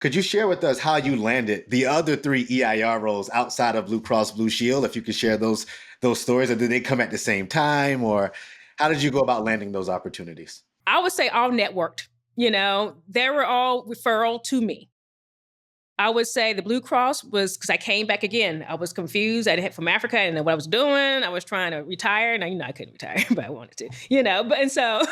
Could you share with us how you landed the other three EIR roles outside of Blue Cross Blue Shield? If you could share those stories, or did they come at the same time, or how did you go about landing those opportunities? I would say all networked. They were all referral to me. I would say the Blue Cross was because I came back again. I was confused. I from Africa. I didn't know what I was doing. I was trying to retire. Now, I couldn't retire, but I wanted to, and so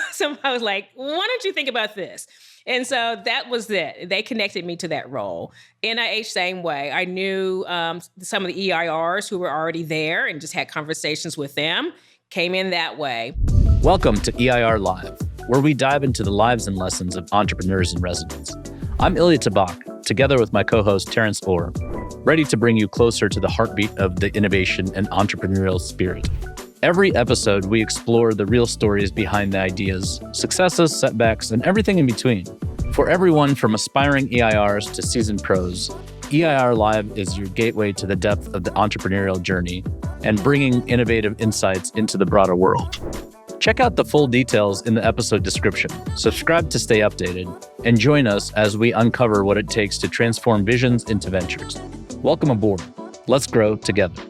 I was like, why don't you think about this? And so that was it. They connected me to that role. NIH, same way. I knew some of the EIRs who were already there and just had conversations with them, came in that way. Welcome to EIR Live, where we dive into the lives and lessons of entrepreneurs in residence. I'm Ilya Tabakh, together with my co-host Terrance, ready to bring you closer to the heartbeat of the innovation and entrepreneurial spirit. Every episode, we explore the real stories behind the ideas, successes, setbacks, and everything in between. For everyone from aspiring EIRs to seasoned pros, EIR Live is your gateway to the depth of the entrepreneurial journey and bringing innovative insights into the broader world. Check out the full details in the episode description, subscribe to stay updated, and join us as we uncover what it takes to transform visions into ventures. Welcome aboard. Let's grow together.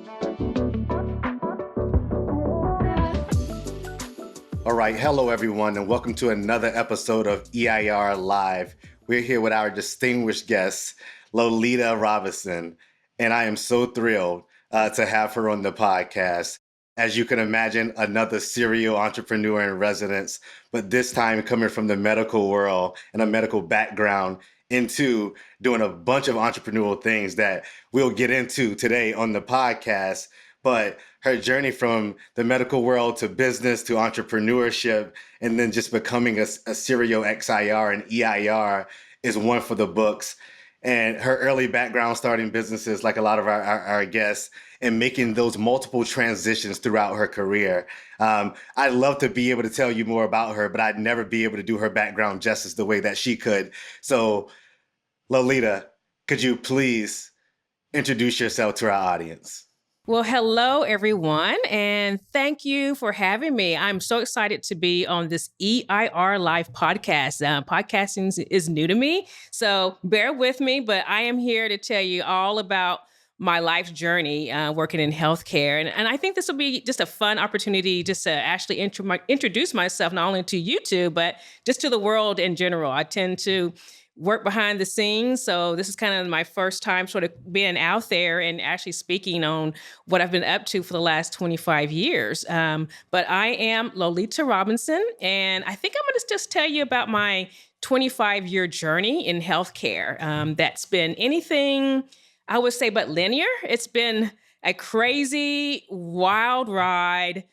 All right. Hello, everyone, and welcome to another episode of EIR Live. We're here with our distinguished guest, Loleta Robinson, and I am so thrilled to have her on the podcast. As you can imagine, another serial entrepreneur in residence, but this time coming from the medical world and a medical background into doing a bunch of entrepreneurial things that we'll get into today on the podcast. But her journey from the medical world to business to entrepreneurship and then just becoming a serial XIR and EIR is one for the books. And her early background starting businesses, like a lot of our guests, and making those multiple transitions throughout her career. I'd love to be able to tell you more about her, but I'd never be able to do her background justice the way that she could. So, Loleta, could you please introduce yourself to our audience? Well, hello, everyone, and thank you for having me. I'm so excited to be on this EIR Live podcast. Podcasting is new to me, so bear with me, but I am here to tell you all about my life's journey working in healthcare. And I think this will be just a fun opportunity just to actually introduce myself not only to you two, but just to the world in general. I tend to work behind the scenes. So this is kind of my first time sort of being out there and actually speaking on what I've been up to for the last 25 years. But I am Loleta Robinson, and I think I'm going to just tell you about my 25-year journey in healthcare. That's been anything, I would say, but linear. It's been a crazy, wild ride.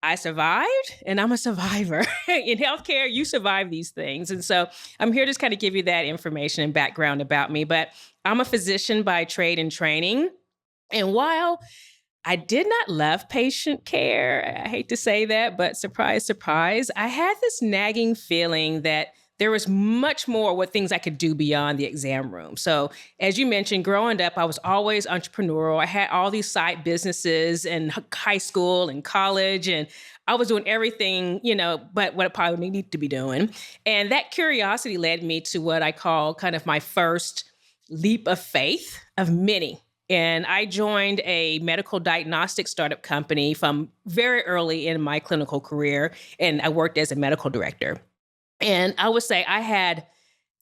I survived, and I'm a survivor. In healthcare, you survive these things. And so I'm here to just kind of give you that information and background about me. But I'm a physician by trade and training. And while I did not love patient care, I hate to say that, but surprise, surprise, I had this nagging feeling that there was much more what things I could do beyond the exam room. So as you mentioned, growing up, I was always entrepreneurial. I had all these side businesses in high school and college, and I was doing everything, but what I probably needed to be doing. And that curiosity led me to what I call kind of my first leap of faith of many. And I joined a medical diagnostic startup company from very early in my clinical career, and I worked as a medical director. And I would say I had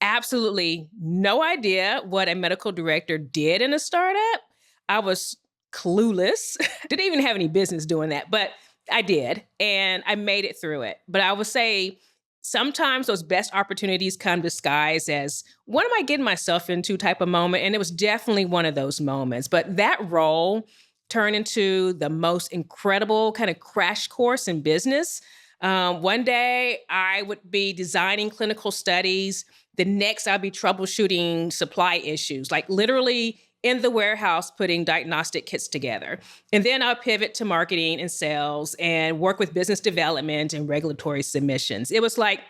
absolutely no idea what a medical director did in a startup. I was clueless. Didn't even have any business doing that, but I did. And I made it through it. But I would say sometimes those best opportunities come disguised as what am I getting myself into type of moment. And it was definitely one of those moments. But that role turned into the most incredible kind of crash course in business. One day I would be designing clinical studies. The next I'll be troubleshooting supply issues, like literally in the warehouse putting diagnostic kits together. And then I'll pivot to marketing and sales and work with business development and regulatory submissions. It was like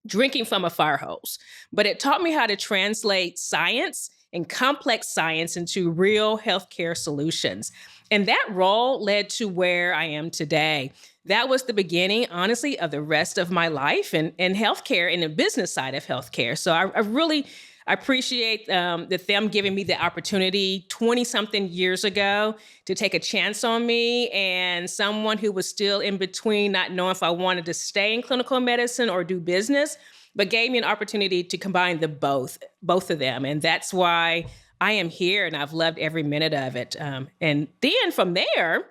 drinking from a fire hose, but it taught me how to translate science and complex science into real healthcare solutions. And that role led to where I am today. That was the beginning, honestly, of the rest of my life and healthcare and the business side of healthcare. So I I appreciate that them giving me the opportunity 20 something years ago to take a chance on me, and someone who was still in between, not knowing if I wanted to stay in clinical medicine or do business, but gave me an opportunity to combine the both of them. And that's why I am here, and I've loved every minute of it. And then from there,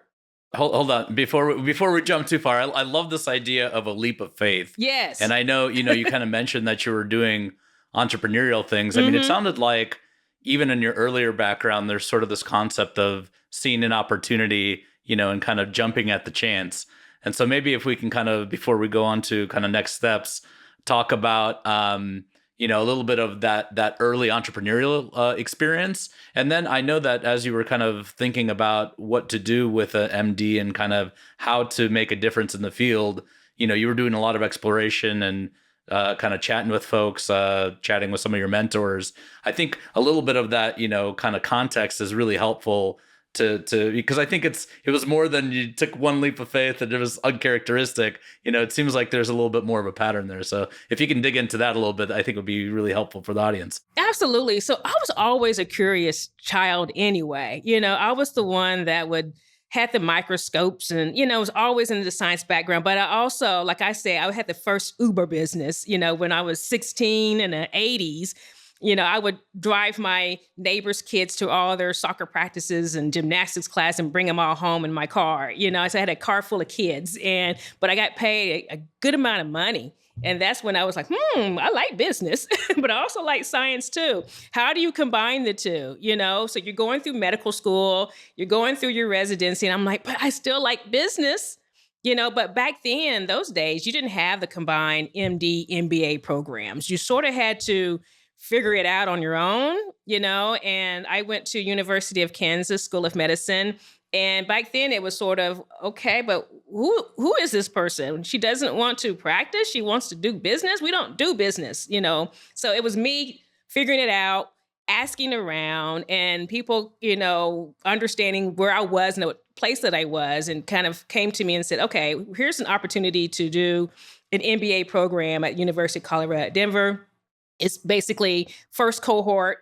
Hold on. Before we jump too far, I love this idea of a leap of faith. yes. And I know, you kind of mentioned that you were doing entrepreneurial things. I mean, it sounded like even in your earlier background, there's sort of this concept of seeing an opportunity, and kind of jumping at the chance. And so maybe if we can kind of, before we go on to kind of next steps, talk about, a little bit of that early entrepreneurial experience. And then I know that as you were kind of thinking about what to do with an MD and kind of how to make a difference in the field, you were doing a lot of exploration and kind of chatting with folks, chatting with some of your mentors. I think a little bit of that, kind of context is really helpful to because I think it was more than you took one leap of faith and it was uncharacteristic. It seems like there's a little bit more of a pattern there. So if you can dig into that a little bit, I think would be really helpful for the audience. Absolutely. So I was always a curious child anyway. I was the one that had the microscopes and, was always in the science background. But I also, like I said, I had the first Uber business, when I was 16 in the 80s. I would drive my neighbors' kids to all their soccer practices and gymnastics class and bring them all home in my car. So I had a car full of kids, but I got paid a good amount of money. And that's when I was like, I like business, but I also like science too. How do you combine the two? So you're going through medical school, you're going through your residency, and I'm like, but I still like business. But back then, those days, you didn't have the combined MD, MBA programs. You sort of had to figure it out on your own, and I went to University of Kansas School of Medicine. And back then it was sort of, okay, but who is this person? She doesn't want to practice. She wants to do business. We don't do business, So it was me figuring it out, asking around, and people, understanding where I was and the place that I was, and kind of came to me and said, okay, here's an opportunity to do an MBA program at University of Colorado at Denver. It's basically first cohort.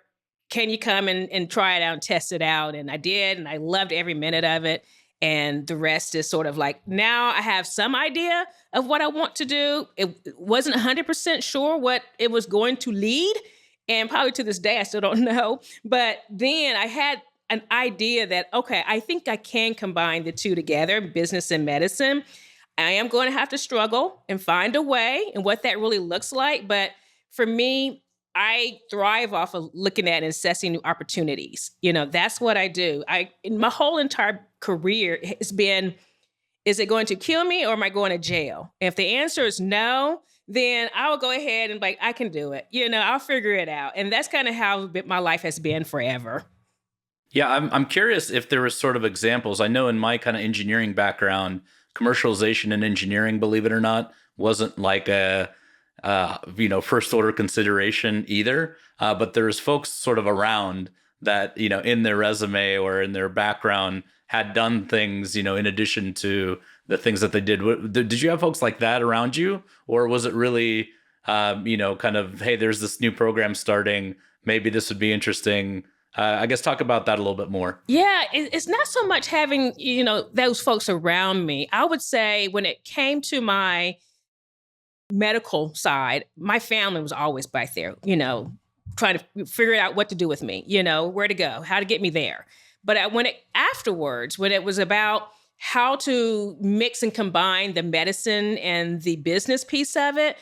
Can you come and try it out and test it out? And I did, and I loved every minute of it. And the rest is sort of like, now I have some idea of what I want to do. It wasn't 100% sure what it was going to lead. And probably to this day, I still don't know. But then I had an idea that, okay, I think I can combine the two together, business and medicine. I am going to have to struggle and find a way and what that really looks like. But for me, I thrive off of looking at and assessing new opportunities. That's what I do. In my whole entire career has been, is it going to kill me or am I going to jail? If the answer is no, then I'll go ahead and I can do it. I'll figure it out. And that's kind of how my life has been forever. Yeah, I'm curious if there were sort of examples. I know in my kind of engineering background, commercialization and engineering, believe it or not, wasn't like a first order consideration either. But there's folks sort of around that, in their resume or in their background had done things, in addition to the things that they did. Did you have folks like that around you? Or was it really, kind of, hey, there's this new program starting. Maybe this would be interesting. I guess talk about that a little bit more. Yeah, it's not so much having, those folks around me. I would say when it came to my medical side, my family was always back there, trying to figure out what to do with me, where to go, how to get me there. But when it was about how to mix and combine the medicine and the business piece of it,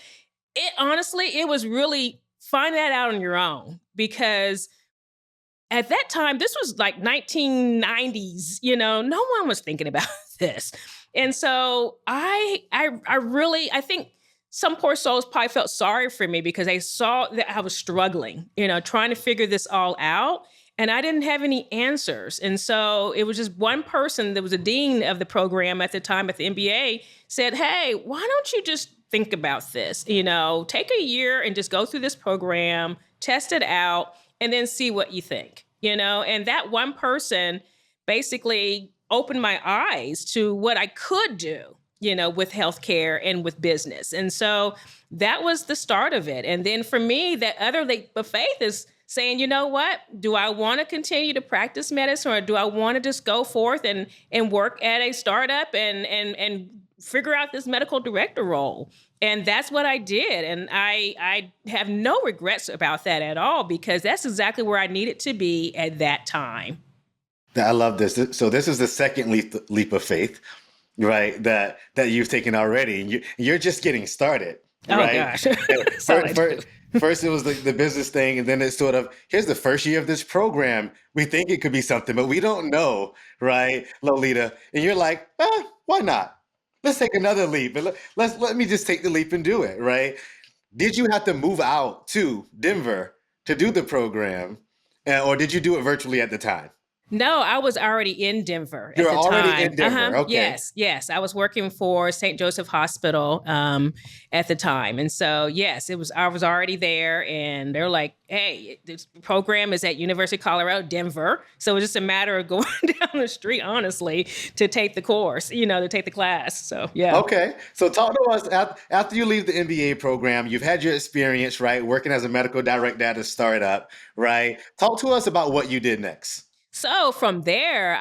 it was really find that out on your own. Because at that time, this was like 1990s, no one was thinking about this. And so I think some poor souls probably felt sorry for me because they saw that I was struggling, trying to figure this all out. And I didn't have any answers. And so it was just one person that was a dean of the program at the time at the MBA said, hey, why don't you just think about this? Take a year and just go through this program, test it out, and then see what you think, And that one person basically opened my eyes to what I could do. with healthcare and with business. And so that was the start of it. And then for me, that other leap of faith is saying, you know what, do I want to continue to practice medicine, or do I want to just go forth and work at a startup and figure out this medical director role? And that's what I did. And I have no regrets about that at all, because that's exactly where I needed to be at that time. I love this. So this is the second leap of faith, right? That you've taken already. And you're just getting started, right? Oh gosh. First it was the business thing, and then it's sort of, here's the first year of this program. We think it could be something, but we don't know, right, Loleta? And you're like, why not? Let's take another leap. And let me just take the leap and do it, right? Did you have to move out to Denver to do the program, or did you do it virtually at the time? No, I was already in Denver. You're at the already time. in Denver. Okay. Yes. I was working for St. Joseph Hospital at the time. And so, yes, I was already there, and they're like, hey, this program is at University of Colorado, Denver. So it was just a matter of going down the street, honestly, to take the course, to take the class. So, yeah. Okay. So talk to us after you leave the MBA program, you've had your experience, right? Working as a medical director at a startup, right? Talk to us about what you did next. So from there,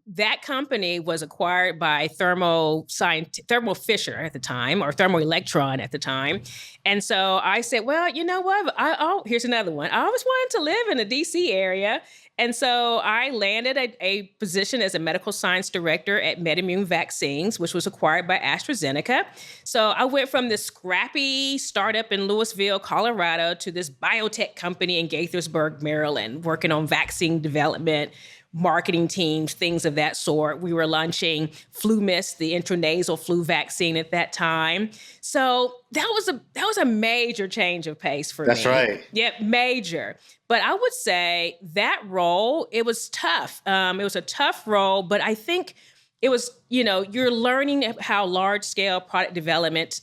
that company was acquired by Thermo Fisher at the time, or Thermo Electron at the time. And so I said, well, you know what? Here's another one. I always wanted to live in the DC area. And so I landed a position as a medical science director at MedImmune Vaccines, which was acquired by AstraZeneca. So I went from this scrappy startup in Louisville, Colorado, to this biotech company in Gaithersburg, Maryland, working on vaccine development, marketing teams, things of that sort. We were launching FluMist, the intranasal flu vaccine at that time. So that was a major change of pace for me. That's right. Yep, major. But I would say that role, it was tough. It was a tough role, but I think it was, you're learning how large scale product development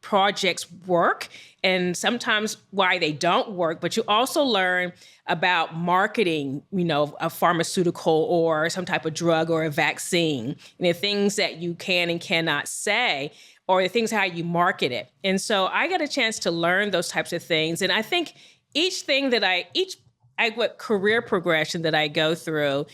projects work, and sometimes why they don't work, but you also learn about marketing, a pharmaceutical or some type of drug or a vaccine, and the things that you can and cannot say, or the things how you market it. And so I got a chance to learn those types of things. And I think what career progression that I go through,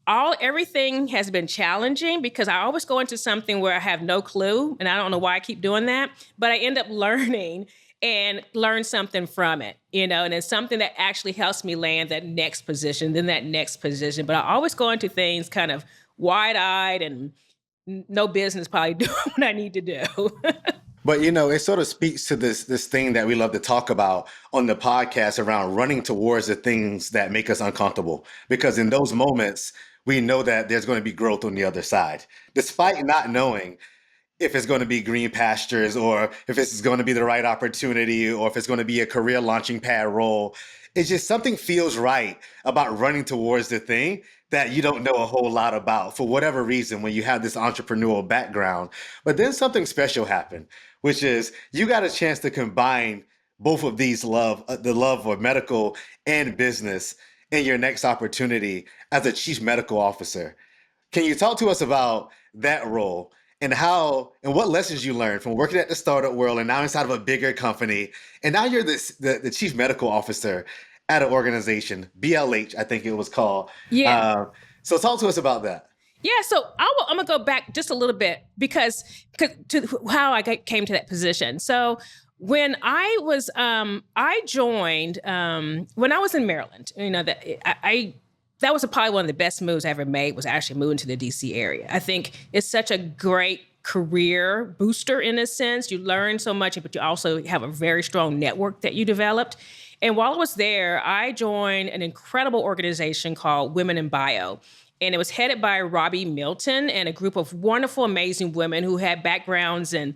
everything has been challenging, because I always go into something where I have no clue, and I don't know why I keep doing that, but I end up learning and learn something from it, and it's something that actually helps me land that next position, then that next position. But I always go into things kind of wide-eyed and no business probably doing what I need to do. But, it sort of speaks to this thing that we love to talk about on the podcast around running towards the things that make us uncomfortable. Because in those moments, we know that there's going to be growth on the other side, despite not knowing if it's going to be green pastures, or if it's going to be the right opportunity, or if it's going to be a career launching pad role. It's just something feels right about running towards the thing that you don't know a whole lot about for whatever reason when you have this entrepreneurial background. But then something special happened, which is you got a chance to combine both of these the love of medical and business in your next opportunity as a chief medical officer. Can you talk to us about that role and what lessons you learned from working at the startup world and now inside of a bigger company? And now you're the chief medical officer at an organization, BLH, I think it was called. Yeah. So talk to us about that. Yeah, so I'm going to go back just a little bit because to how I came to that position. So when I was, I joined when I was in Maryland. That was probably one of the best moves I ever made, was actually moving to the DC area. I think it's such a great career booster in a sense. You learn so much, but you also have a very strong network that you developed. And while I was there, I joined an incredible organization called Women in Bio. And it was headed by Robbie Milton and a group of wonderful, amazing women who had backgrounds in,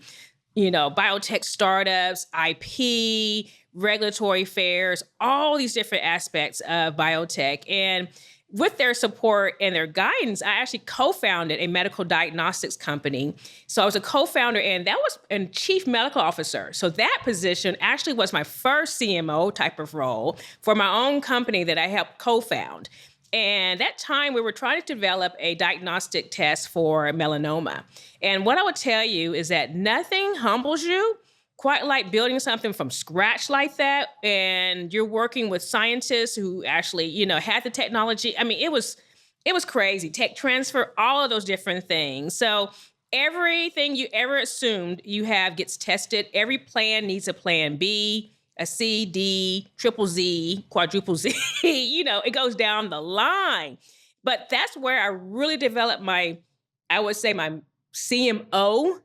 biotech startups, IP, regulatory affairs, all these different aspects of biotech. And with their support and their guidance, I actually co-founded a medical diagnostics company. So I was a co-founder, and chief medical officer. So that position actually was my first CMO type of role for my own company that I helped co-found. And that time we were trying to develop a diagnostic test for melanoma. And what I would tell you is that nothing humbles you quite like building something from scratch like that. And you're working with scientists who actually, had the technology. I mean, it was crazy. Tech transfer, all of those different things. So everything you ever assumed you have gets tested. Every plan needs a plan B, a C, D, triple Z, quadruple Z. It goes down the line. But that's where I really developed I would say my CMO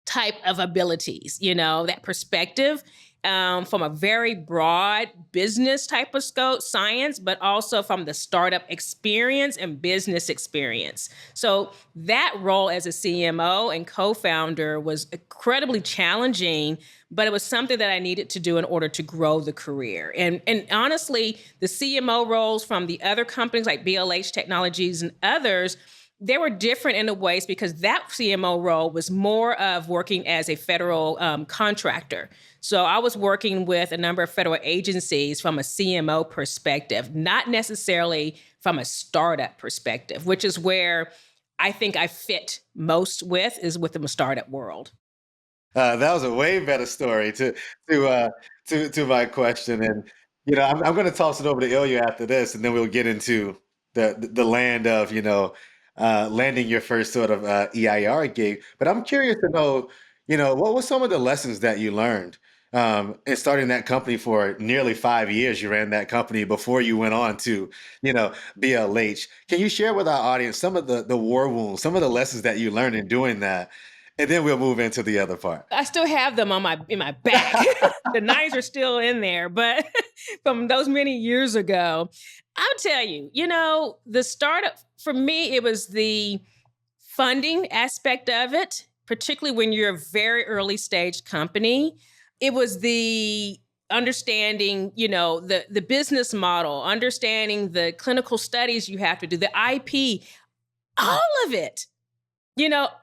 type of abilities, that perspective from a very broad business type of scope, science, but also from the startup experience and business experience. So that role as a CMO and co-founder was incredibly challenging, but it was something that I needed to do in order to grow the career. And honestly, the CMO roles from the other companies like BLH Technologies and others, they were different in a ways because that CMO role was more of working as a federal contractor. So I was working with a number of federal agencies from a CMO perspective, not necessarily from a startup perspective, which is where I think I fit most is within the startup world. That was a way better story to my question, and I'm going to toss it over to Ilya after this, and then we'll get into the land of landing your first sort of EIR gig. But I'm curious to know, what were some of the lessons that you learned in starting that company for nearly 5 years? You ran that company before you went on to, BLH. Can you share with our audience some of the war wounds, some of the lessons that you learned in doing that? And then we'll move into the other part. I still have them in my back. The knives are still in there, but from those many years ago, I'll tell you, the startup, for me, it was the funding aspect of it, particularly when you're a very early stage company. It was the understanding, the business model, understanding the clinical studies you have to do, the IP, all of it.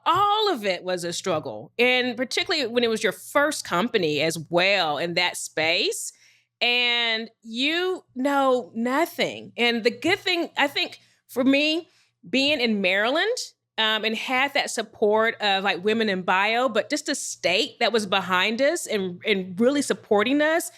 All of it was a struggle. And particularly when it was your first company as well in that space, and you know nothing. And the good thing, I think, for me, being in Maryland and had that support of like Women in Bio, but just a state that was behind us and really supporting us,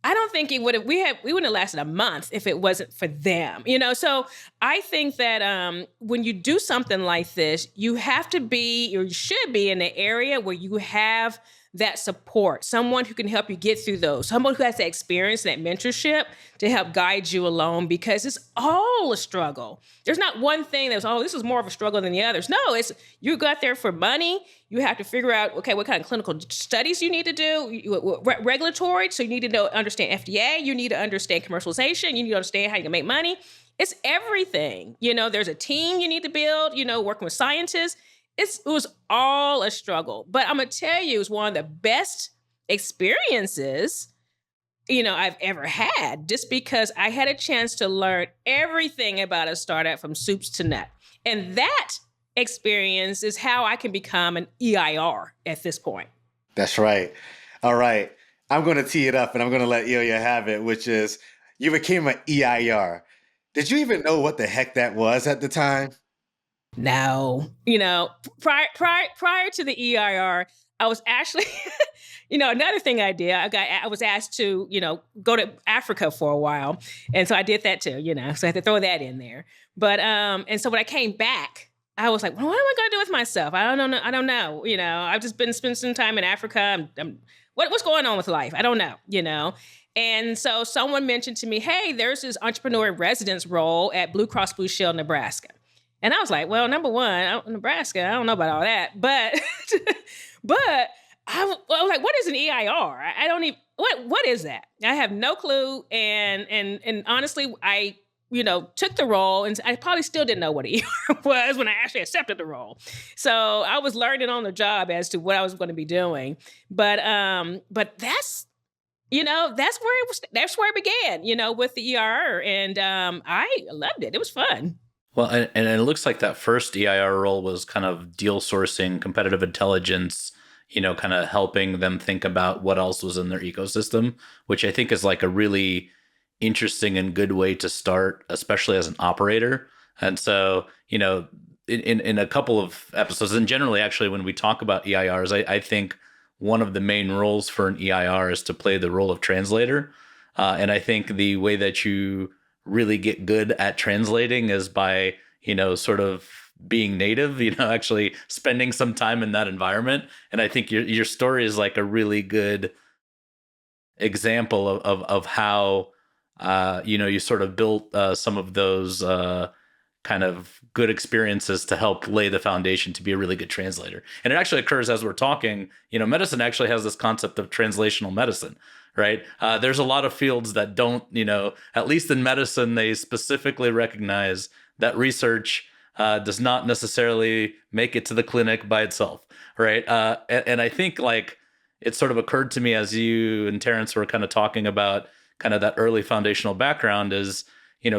I don't think it would have, we wouldn't have lasted a month if it wasn't for them, So I think that when you do something like this, you have to be, or you should be in an area where you have that support, someone who can help you get through those, someone who has that experience, that mentorship to help guide you along, because it's all a struggle. There's not one thing that's, this is more of a struggle than the others. No, it's you got there for money. You have to figure out, okay, what kind of clinical studies you need to do, regulatory. So you need to understand FDA. You need to understand commercialization. You need to understand how you can make money. It's everything. There's a team you need to build, working with scientists. It was all a struggle. But I'm going to tell you, it's one of the best experiences, I've ever had, just because I had a chance to learn everything about a startup from soups to nuts. And that experience is how I can become an EIR at this point. That's right. All right. I'm going to tee it up and I'm going to let Ilya have it, which is you became an EIR. Did you even know what the heck that was at the time? No, prior to the EIR, I was actually, another thing I did, I was asked to, go to Africa for a while. And so I did that too, so I had to throw that in there. But, and so when I came back, I was like, well, what am I going to do with myself? I don't know. I've just been spending some time in Africa. What's going on with life? I don't know, And so someone mentioned to me, hey, there's this entrepreneur in residence role at Blue Cross Blue Shield, Nebraska. And I was like, well, number one, Nebraska, I don't know about all that. But I was like, what is an EIR? I don't even, what is that? I have no clue. And honestly, I, took the role and I probably still didn't know what an EIR was when I actually accepted the role. So I was learning on the job as to what I was going to be doing. But that's, that's where it began, with the EIR. And I loved it. It was fun. Well, and it looks like that first EIR role was kind of deal sourcing, competitive intelligence, kind of helping them think about what else was in their ecosystem, which I think is like a really interesting and good way to start, especially as an operator. And so, in a couple of episodes, and generally actually when we talk about EIRs, I think one of the main roles for an EIR is to play the role of translator. And I think the way that you really get good at translating is by, sort of being native, actually spending some time in that environment. And I think your story is like a really good example of how, you sort of built some of those kind of good experiences to help lay the foundation to be a really good translator. And it actually occurs as we're talking, medicine actually has this concept of translational medicine, right? There's a lot of fields that don't, at least in medicine, they specifically recognize that research does not necessarily make it to the clinic by itself, right? And I think like it sort of occurred to me as you and Terrance were kind of talking about kind of that early foundational background is,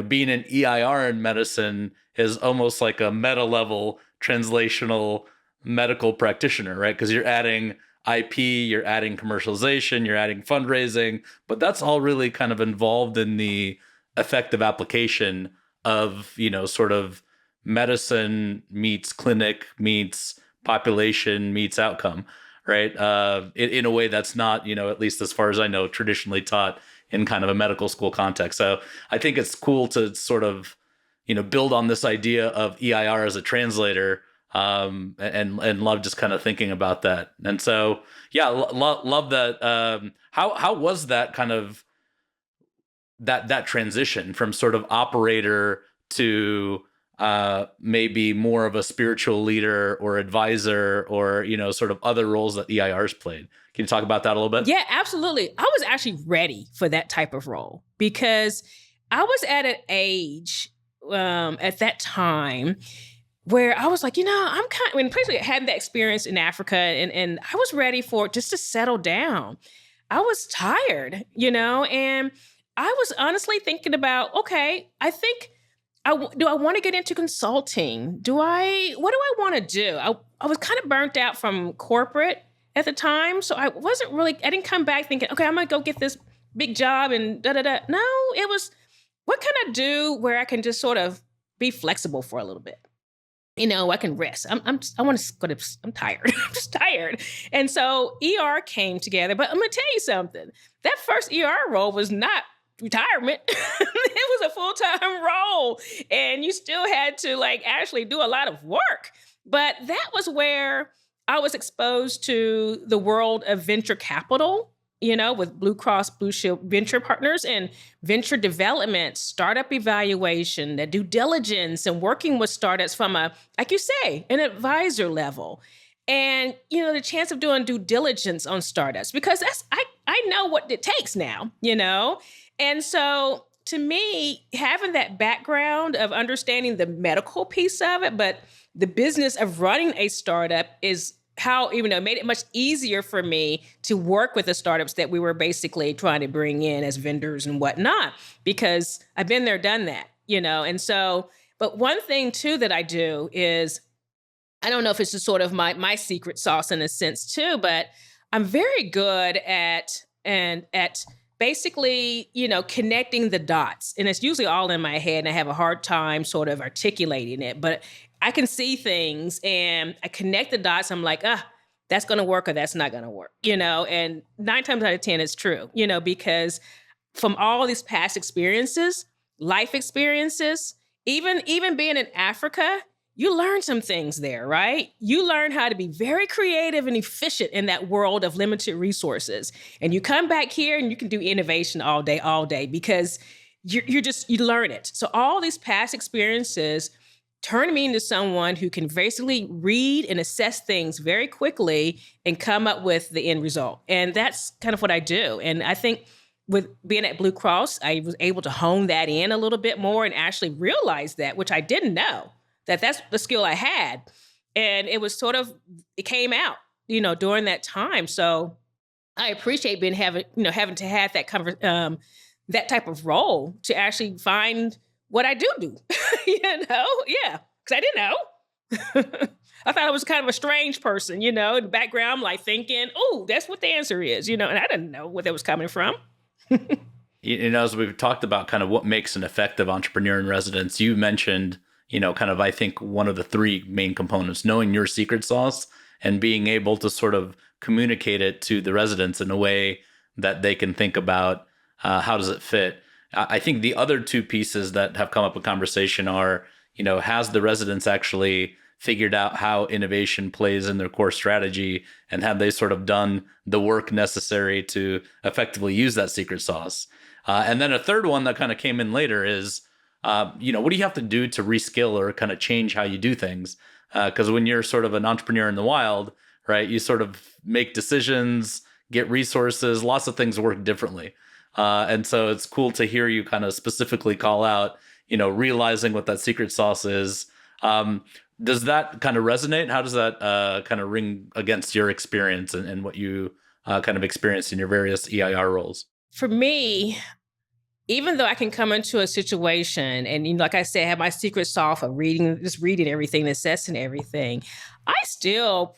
being an EIR in medicine is almost like a meta level translational medical practitioner, right? Because you're adding IP, you're adding commercialization, you're adding fundraising, but that's all really kind of involved in the effective application of, sort of medicine meets clinic meets population meets outcome, right? In a way that's not, at least as far as I know, traditionally taught in kind of a medical school context. So I think it's cool to sort of, build on this idea of EIR as a translator, and love just kind of thinking about that. And so, yeah, love that. How was that kind of that transition from sort of operator to maybe more of a spiritual leader or advisor or, sort of other roles that EIRs played? Can you talk about that a little bit? Yeah, absolutely. I was actually ready for that type of role because I was at an age at that time where I was like, I'm kind of, when basically I had that experience in Africa and I was ready for just to settle down. I was tired, and I was honestly thinking about, okay, I think, do I want to get into consulting? What do I want to do? I was kind of burnt out from corporate at the time. So I didn't come back thinking, okay, I'm going to go get this big job and da-da-da. No, it was, what can I do where I can just sort of be flexible for a little bit? I can rest. I'm tired. I'm just tired. And so ER came together, but I'm going to tell you something. That first ER role was not retirement. It was a full-time role and you still had to actually do a lot of work. But that was where I was exposed to the world of venture capital, with Blue Cross Blue Shield venture partners and venture development, startup evaluation, the due diligence, and working with startups from like you say, an advisor level. And, the chance of doing due diligence on startups, because I know what it takes now, And so to me, having that background of understanding the medical piece of it, but the business of running a startup is how, it made it much easier for me to work with the startups that we were basically trying to bring in as vendors and whatnot, because I've been there, done that, And so, but one thing too that I do is, I don't know if it's just sort of my secret sauce in a sense too, but I'm very good at basically, connecting the dots. And it's usually all in my head and I have a hard time sort of articulating it, but I can see things and I connect the dots. I'm like, that's going to work or that's not going to work, and 9 times out of 10, it's true, because from all these past experiences, life experiences, even being in Africa, you learn some things there, right? You learn how to be very creative and efficient in that world of limited resources. And you come back here and you can do innovation all day, because you learn it. So all these past experiences turn me into someone who can basically read and assess things very quickly and come up with the end result. And that's kind of what I do. And I think with being at Blue Cross, I was able to hone that in a little bit more and actually realize that, which I didn't know, that's the skill I had. And it was it came out, during that time. So I appreciate having to have that that type of role to actually find what I do, yeah, because I didn't know. I thought I was kind of a strange person, in the background, I'm like thinking, oh, that's what the answer is, and I didn't know where that was coming from. as we've talked about kind of what makes an effective entrepreneur in residence, you mentioned, kind of, I think, one of the three main components, knowing your secret sauce and being able to sort of communicate it to the residents in a way that they can think about how does it fit. I think the other two pieces that have come up in conversation are, has the residents actually figured out how innovation plays in their core strategy, and have they sort of done the work necessary to effectively use that secret sauce? And then a third one that kind of came in later is, what do you have to do to reskill or kind of change how you do things? Because when you're sort of an entrepreneur in the wild, right, you sort of make decisions, get resources, lots of things work differently. And so it's cool to hear you kind of specifically call out, realizing what that secret sauce is. Does that kind of resonate? How does that kind of ring against your experience and what you kind of experienced in your various EIR roles? For me, even though I can come into a situation and, like I said, have my secret sauce of reading everything, assessing everything, I still,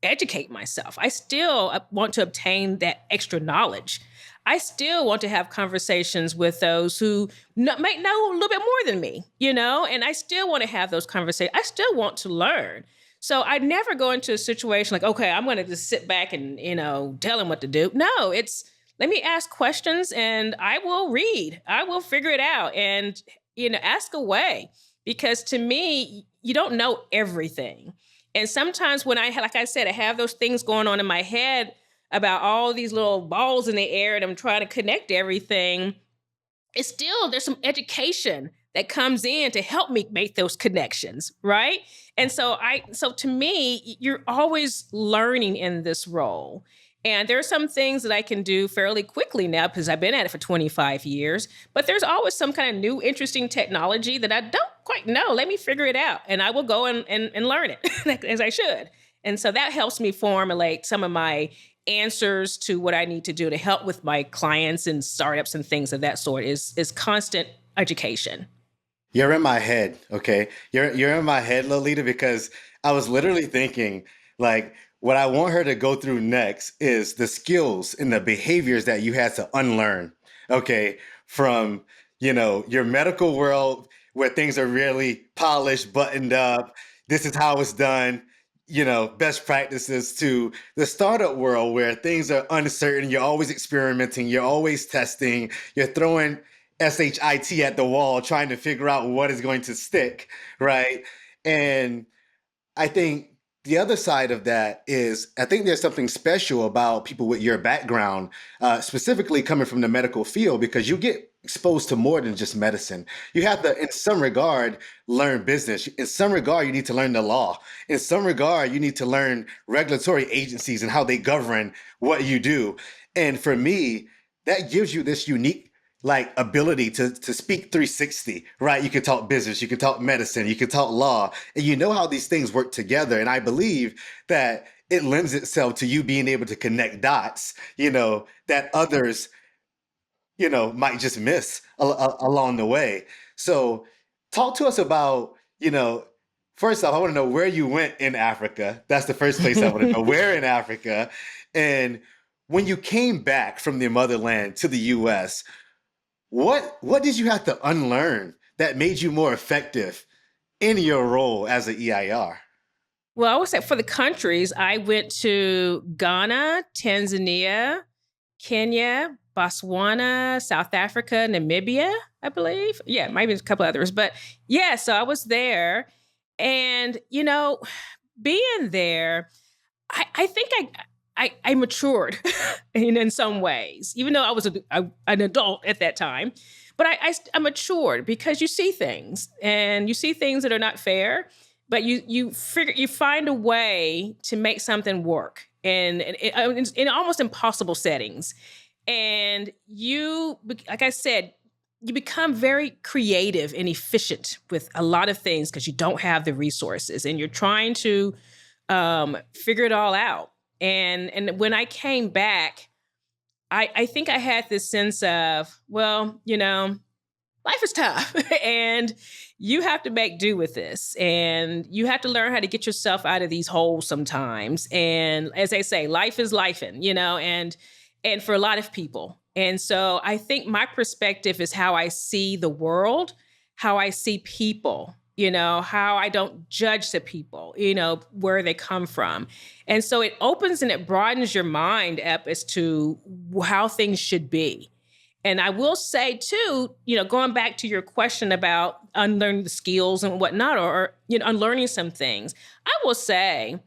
educate myself. I still want to obtain that extra knowledge. I still want to have conversations with those who might know a little bit more than me, and I still want to have those conversations. I still want to learn. So I never go into a situation like, okay, I'm going to just sit back and, tell them what to do. No, it's, let me ask questions and I will read. I will figure it out and, ask away. Because to me, you don't know everything. And sometimes when like I said, I have those things going on in my head about all these little balls in the air and I'm trying to connect everything, it's still, there's some education that comes in to help me make those connections, right? And so to me, you're always learning in this role. And there are some things that I can do fairly quickly now because I've been at it for 25 years, but there's always some kind of new, interesting technology that I don't quite know. Let me figure it out. And I will go and learn it as I should. And so that helps me formulate some of my answers to what I need to do to help with my clients and startups and things of that sort is constant education. You're in my head, okay? You're in my head, Loleta, because I was literally thinking, like, what I want her to go through next is the skills and the behaviors that you had to unlearn, okay? From, your medical world where things are really polished, buttoned up. This is how it's done, best practices, to the startup world where things are uncertain. You're always experimenting. You're always testing. You're throwing SHIT at the wall, trying to figure out what is going to stick, right? And I think the other side of that is, I think there's something special about people with your background, specifically coming from the medical field, because you get exposed to more than just medicine. You have to, in some regard, learn business. In some regard, you need to learn the law. In some regard, you need to learn regulatory agencies and how they govern what you do. And for me, that gives you this unique ability to speak 360, right? You can talk business, you can talk medicine, you can talk law, and you know how these things work together. And I believe that it lends itself to you being able to connect dots, that others, might just miss along the way. So talk to us about, first off, I want to know where you went in Africa. That's the first place I want to know. Where in Africa? And when you came back from the motherland to the US, what did you have to unlearn that made you more effective in your role as an EIR? Well, I would say for the countries, I went to Ghana, Tanzania, Kenya, Botswana, South Africa, Namibia, I believe. Yeah, maybe a couple others. But yeah, so I was there. And, being there, I think I matured in some ways, even though I was an adult at that time. But I matured because you see things that are not fair, but you find a way to make something work in almost impossible settings. And you, like I said, you become very creative and efficient with a lot of things because you don't have the resources and you're trying to figure it all out. And when I came back, I think I had this sense of, well, life is tough and you have to make do with this. And you have to learn how to get yourself out of these holes sometimes. And as they say, life is lifing, and for a lot of people. And so I think my perspective is how I see the world, how I see people, how I don't judge the people, where they come from. And so it opens and it broadens your mind up as to how things should be. And I will say too, going back to your question about unlearning the skills and whatnot, or unlearning some things, I will say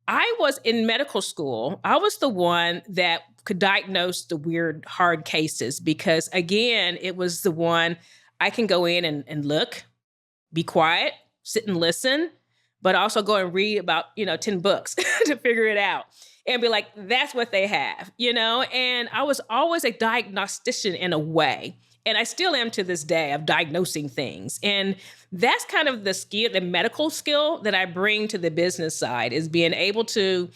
I was in medical school. I was the one that could diagnose the weird, hard cases because, again, it was the one I can go in and look, be quiet, sit and listen, but also go and read about, 10 books to figure it out and be like, that's what they have, And I was always a diagnostician in a way. And I still am to this day of diagnosing things. And that's kind of the skill, the medical skill that I bring to the business side is being able to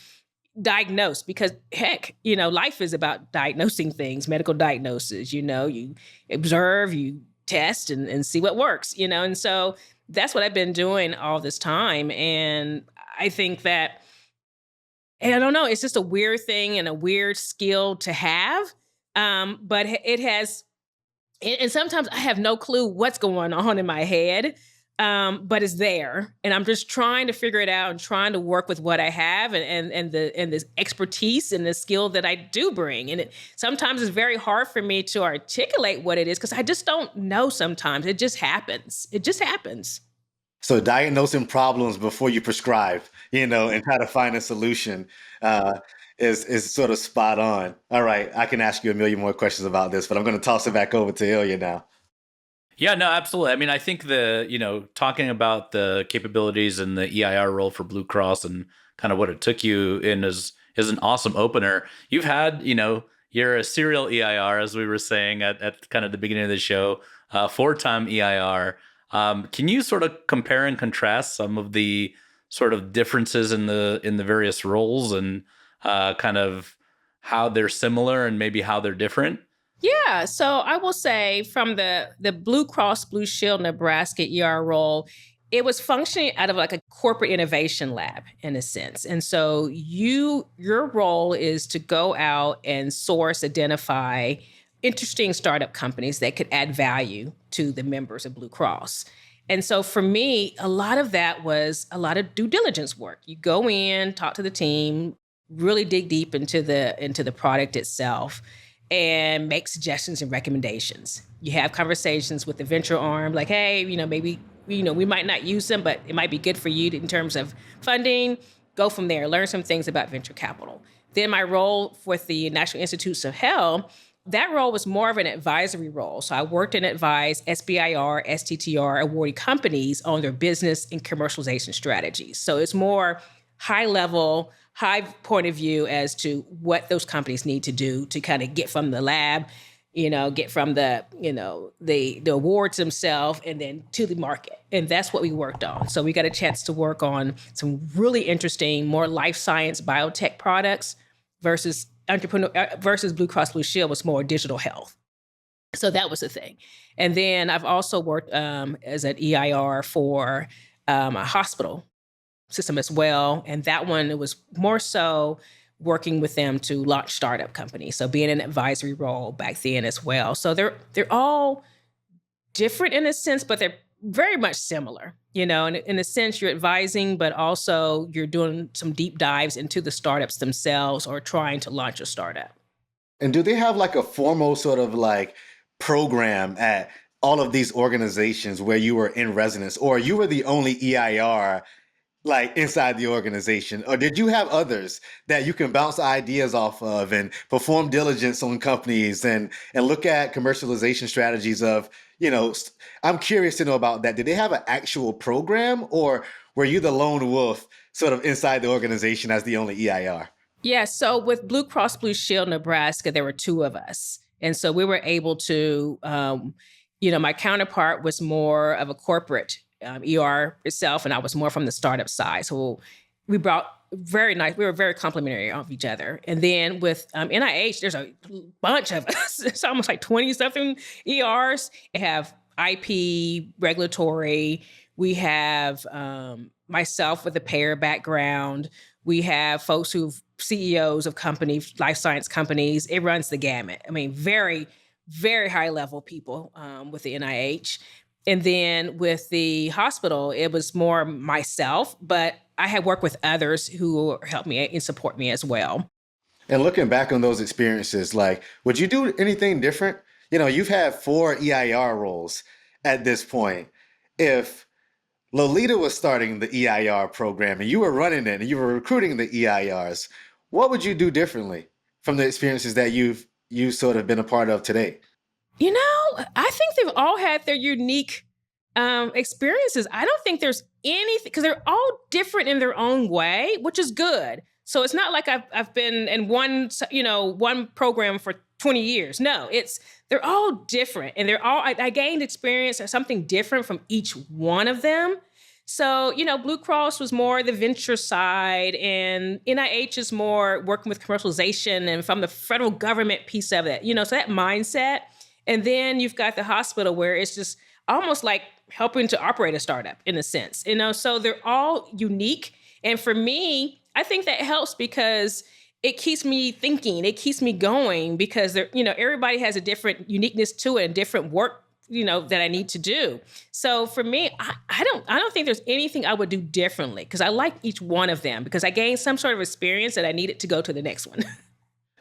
diagnose because heck, life is about diagnosing things, medical diagnosis, you observe, you test and see what works, and so that's what I've been doing all this time. And I think that, and I don't know, it's just a weird thing and a weird skill to have. But it has, and sometimes I have no clue what's going on in my head. But it's there, and I'm just trying to figure it out and trying to work with what I have and this expertise and the skill that I do bring. And it sometimes it's very hard for me to articulate what it is because I just don't know. Sometimes it just happens. It just happens. So diagnosing problems before you prescribe, and try to find a solution is sort of spot on. All right, I can ask you a million more questions about this, but I'm going to toss it back over to Ilya now. Yeah, no, absolutely. I mean, I think talking about the capabilities and the EIR role for Blue Cross and kind of what it took you in is an awesome opener. You've had, you're a serial EIR, as we were saying at kind of the beginning of the show, 4-time EIR. Can you sort of compare and contrast some of the sort of differences in the various roles and kind of how they're similar and maybe how they're different? Yeah, so I will say from the Blue Cross Blue Shield Nebraska ER role, it was functioning out of like a corporate innovation lab in a sense. And so your role is to go out and source, identify interesting startup companies that could add value to the members of Blue Cross. And so for me, a lot of that was a lot of due diligence work. You go in, talk to the team, really dig deep into the product itself, and make suggestions and recommendations. You have conversations with the venture arm, like, hey, maybe, we might not use them, but it might be good for you in terms of funding. Go from there, learn some things about venture capital. Then my role with the National Institutes of Health, that role was more of an advisory role. So I worked and advised SBIR, STTR awardee companies on their business and commercialization strategies. So it's more high level, high point of view as to what those companies need to do to kind of get from the lab, get from the awards themselves and then to the market. And that's what we worked on. So we got a chance to work on some really interesting, more life science biotech products versus Blue Cross Blue Shield was more digital health. So that was the thing. And then I've also worked as an EIR for a hospital system as well. And that one, it was more so working with them to launch startup companies. So being an advisory role back then as well. So they're all different in a sense, but they're very much similar. In a sense, you're advising, but also you're doing some deep dives into the startups themselves or trying to launch a startup. And do they have like a formal sort of like program at all of these organizations where you were in residence, or you were the only EIR like inside the organization? Or did you have others that you can bounce ideas off of and perform diligence on companies and look at commercialization strategies of, I'm curious to know about that. Did they have an actual program, or were you the lone wolf sort of inside the organization as the only EIR? Yeah, so with Blue Cross Blue Shield Nebraska, there were 2 of us. And so we were able to, my counterpart was more of a corporate ER itself, and I was more from the startup side. So we were very complimentary of each other. And then with NIH, there's a bunch of us. It's almost like 20-something ERs. They have IP, regulatory. We have myself with a payer background. We have folks who've CEOs of companies, life science companies. It runs the gamut. I mean, very, very high level people with the NIH. And then with the hospital, it was more myself, but I had worked with others who helped me and support me as well. And looking back on those experiences, like, would you do anything different? You've had 4 EIR roles at this point. If Loleta was starting the EIR program and you were running it and you were recruiting the EIRs, what would you do differently from the experiences that you've sort of been a part of today? I think they've all had their unique experiences. I don't think there's anything, because they're all different in their own way, which is good. So it's not like I've been in one program for 20 years. No, they're all different, and I gained experience or something different from each one of them. So, Blue Cross was more the venture side, and NIH is more working with commercialization and from the federal government piece of it, so that mindset. And then you've got the hospital where it's just almost like helping to operate a startup in a sense, so they're all unique. And for me, I think that helps because it keeps me thinking, it keeps me going, because everybody has a different uniqueness to it and different work, that I need to do. So for me, I don't think there's anything I would do differently, because I like each one of them because I gained some sort of experience that I needed to go to the next one.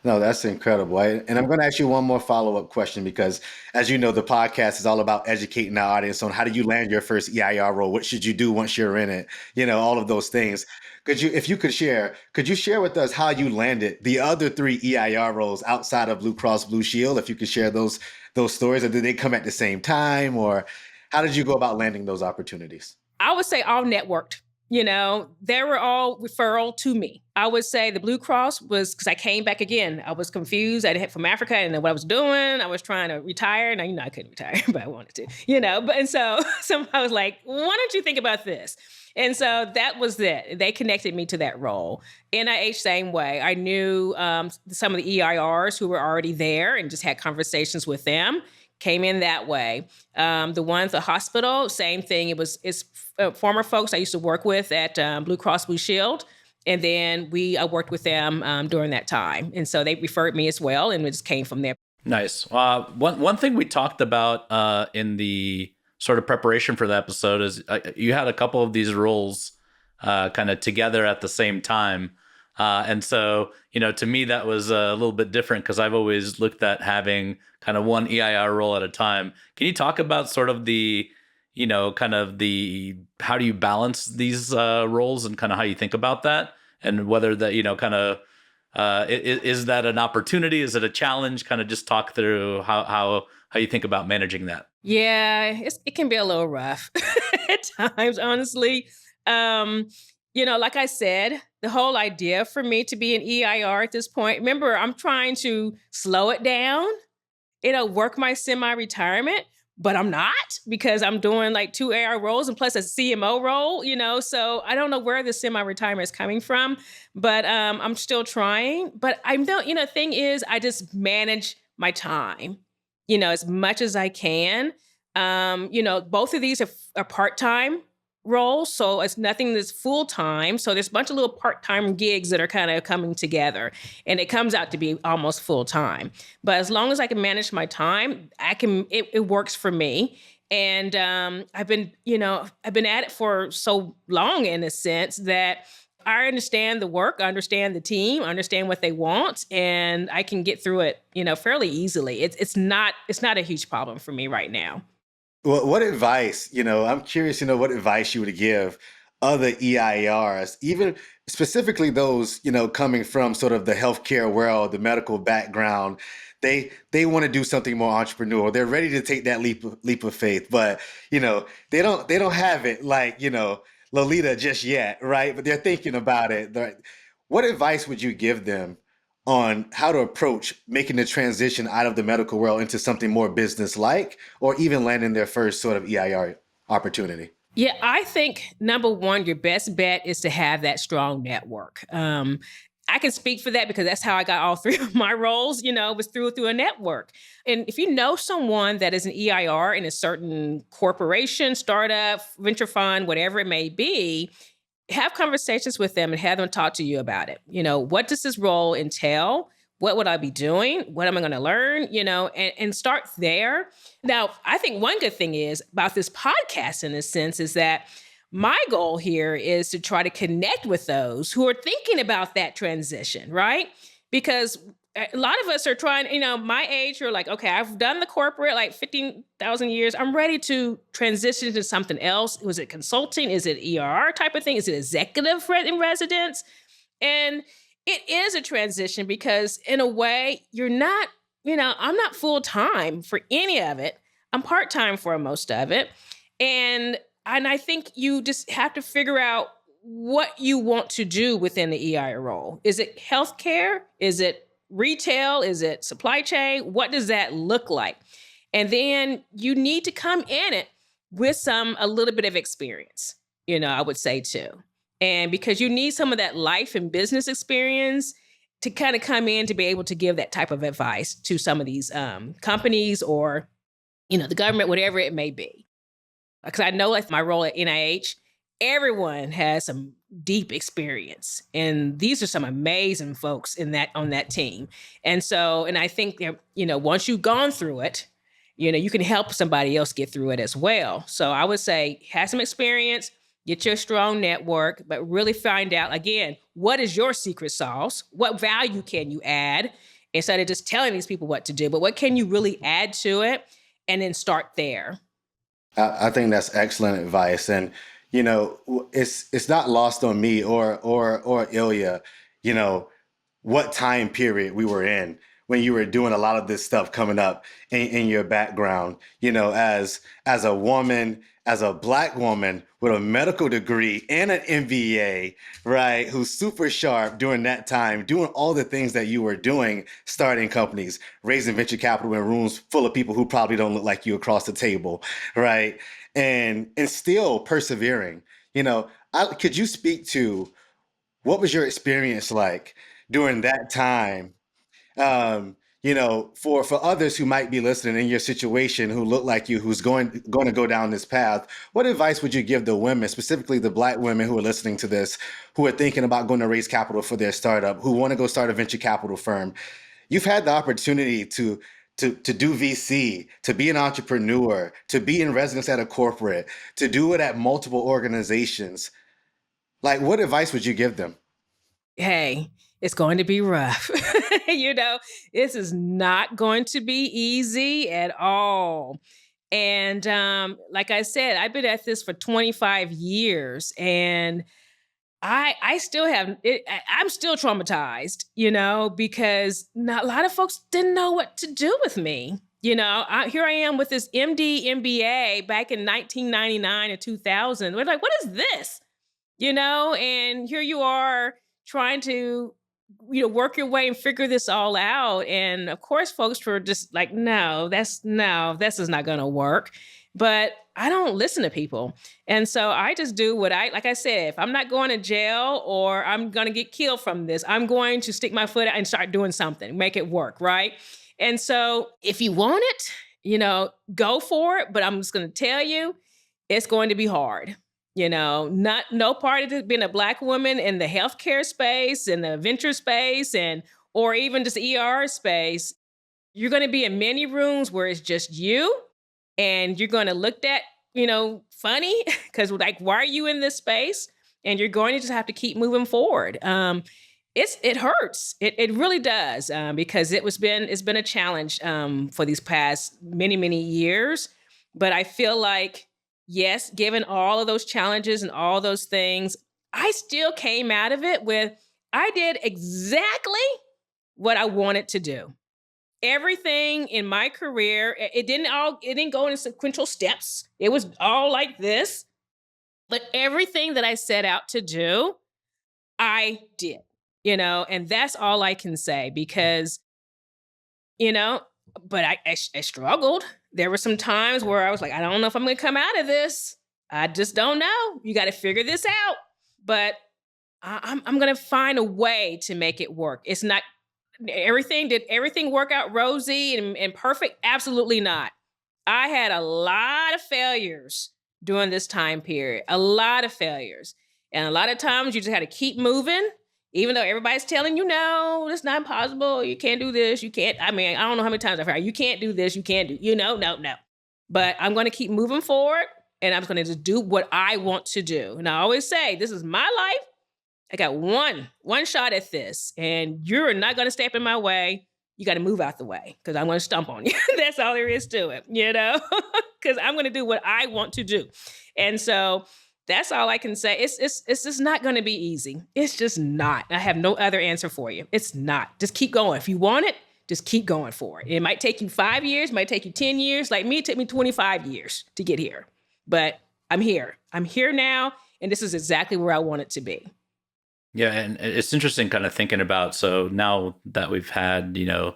No, that's incredible. And I'm going to ask you one more follow-up question because, as you know, the podcast is all about educating our audience on how do you land your first EIR role? What should you do once you're in it? All of those things. Could you share with us how you landed the other 3 EIR roles outside of Blue Cross Blue Shield? If you could share those stories, or did they come at the same time, or how did you go about landing those opportunities? I would say all networked. They were all referral to me. I would say the Blue Cross was because I came back again. I was confused. From Africa. I didn't know what I was doing. I was trying to retire. Now, I couldn't retire, but I wanted to, and so I was like, why don't you think about this? And so that was it. They connected me to that role. NIH, same way. I knew some of the EIRs who were already there and just had conversations with them. Came in that way. The one at the hospital, same thing. It's former folks I used to work with at Blue Cross Blue Shield. And then I worked with them during that time. And so they referred me as well, and it just came from there. Nice. One thing we talked about in the sort of preparation for the episode is you had a couple of these roles kind of together at the same time. And so, to me, that was a little bit different because I've always looked at having kind of one EIR role at a time. Can you talk about sort of how do you balance these roles and kind of how you think about that, and whether that, is that an opportunity? Is it a challenge? Kind of just talk through how you think about managing that. Yeah, it can be a little rough at times, honestly. Like I said, the whole idea for me to be an EIR at this point, remember, I'm trying to slow it down, work my semi-retirement, but I'm not, because I'm doing like 2 AR roles and plus a CMO role, so I don't know where the semi-retirement is coming from, but I'm still trying. But the thing is, I just manage my time, as much as I can. Both of these are part-time roles, so it's nothing that's full-time. So there's a bunch of little part-time gigs that are kind of coming together, and it comes out to be almost full-time. But as long as I can manage my time, it works for me. And I've been at it for so long, in a sense, that I understand the work, I understand the team, I understand what they want, and I can get through it, fairly easily. It's not a huge problem for me right now. Well, what advice, I'm curious, what advice you would give other EIRs, even specifically those, coming from sort of the healthcare world, the medical background. They want to do something more entrepreneurial. They're ready to take that leap of faith, but, they don't have it like, Loleta just yet, right? But they're thinking about it. What advice would you give them on how to approach making the transition out of the medical world into something more business-like, or even landing their first sort of EIR opportunity? Yeah, I think number one, your best bet is to have that strong network. I can speak for that because that's how I got all 3 of my roles, was through a network. And if you know someone that is an EIR in a certain corporation, startup, venture fund, whatever it may be, have conversations with them and have them talk to you about it. What does this role entail? What would I be doing? What am I going to learn? And start there. Now, I think one good thing is about this podcast in a sense is that my goal here is to try to connect with those who are thinking about that transition, right? Because a lot of us are trying, my age, you're like, okay, I've done the corporate like 15,000 years. I'm ready to transition to something else. Was it consulting? Is it EIR type of thing? Is it executive in residence? And it is a transition because in a way you're not, I'm not full time for any of it. I'm part-time for most of it. And I think you just have to figure out what you want to do within the EIR role. Is it healthcare? Is it retail? Is it supply chain? What does that look like? And then you need to come in it with a little bit of experience, I would say too. And because you need some of that life and business experience to kind of come in to be able to give that type of advice to some of these companies or, the government, whatever it may be. Because I know like my role at NIH, everyone has some deep experience. And these are some amazing folks on that team. And I think, once you've gone through it, you can help somebody else get through it as well. So I would say have some experience, get your strong network, but really find out, again, what is your secret sauce? What value can you add? Instead of just telling these people what to do, but what can you really add to it? And then start there. I think that's excellent advice. And, it's not lost on me or Ilya, what time period we were in when you were doing a lot of this stuff coming up in your background, as a woman, as a Black woman with a medical degree and an MBA, right, who's super sharp during that time, doing all the things that you were doing, starting companies, raising venture capital in rooms full of people who probably don't look like you across the table, right, and still persevering. Could you speak to what was your experience like during that time? For others who might be listening in your situation, who look like you, who's going to go down this path, what advice would you give the women, specifically the Black women who are listening to this, who are thinking about going to raise capital for their startup, who want to go start a venture capital firm? You've had the opportunity to do VC, to be an entrepreneur, to be in residence at a corporate, to do it at multiple organizations. Like, what advice would you give them? Hey, it's going to be rough. This is not going to be easy at all. And like I said, I've been at this for 25 years and I still have it. I'm still traumatized, because not a lot of folks didn't know what to do with me. Here I am with this MD, MBA back in 1999 or 2000. We're like, what is this? And here you are trying to, work your way and figure this all out. And of course, folks were just like, this is not going to work. But I don't listen to people. And so I just do like I said, if I'm not going to jail or I'm going to get killed from this, I'm going to stick my foot out and start doing something, make it work. Right. And so if you want it, go for it. But I'm just going to tell you, it's going to be hard. No part of being a Black woman in the healthcare space, in the venture space, or even just ER space. You're going to be in many rooms where it's just you, and you're going to look at, funny because like, why are you in this space? And you're going to just have to keep moving forward. It hurts. It really does because it's been a challenge for these past many, many years. But I feel like, yes, given all of those challenges and all those things, I still came out of it I did exactly what I wanted to do. Everything in my career, it didn't go in sequential steps. It was all like this. But everything that I set out to do, I did, and that's all I can say because, but I struggled. There were some times where I was like, I don't know if I'm going to come out of this. I just don't know. You got to figure this out. But I'm going to find a way to make it work. It's not did everything work out rosy and perfect? Absolutely not. I had a lot of failures during this time period, a lot of failures. And a lot of times you just had to keep moving, even though everybody's telling you, no, it's not possible. You can't do this. You can't. I mean, I don't know how many times I've heard, you can't do this. You can't do, no. But I'm going to keep moving forward, and I'm just going to just do what I want to do. And I always say, this is my life. I got one shot at this, and you're not going to step in my way. You got to move out the way because I'm going to stomp on you. That's all there is to it, because I'm going to do what I want to do. And so that's all I can say. It's just not going to be easy. It's just not. I have no other answer for you. It's not. Just keep going. If you want it, just keep going for it. It might take you 5 years, might take you 10 years. Like me, it took me 25 years to get here. But I'm here. I'm here now, and this is exactly where I want it to be. Yeah, and it's interesting kind of thinking about, so now that we've had, getting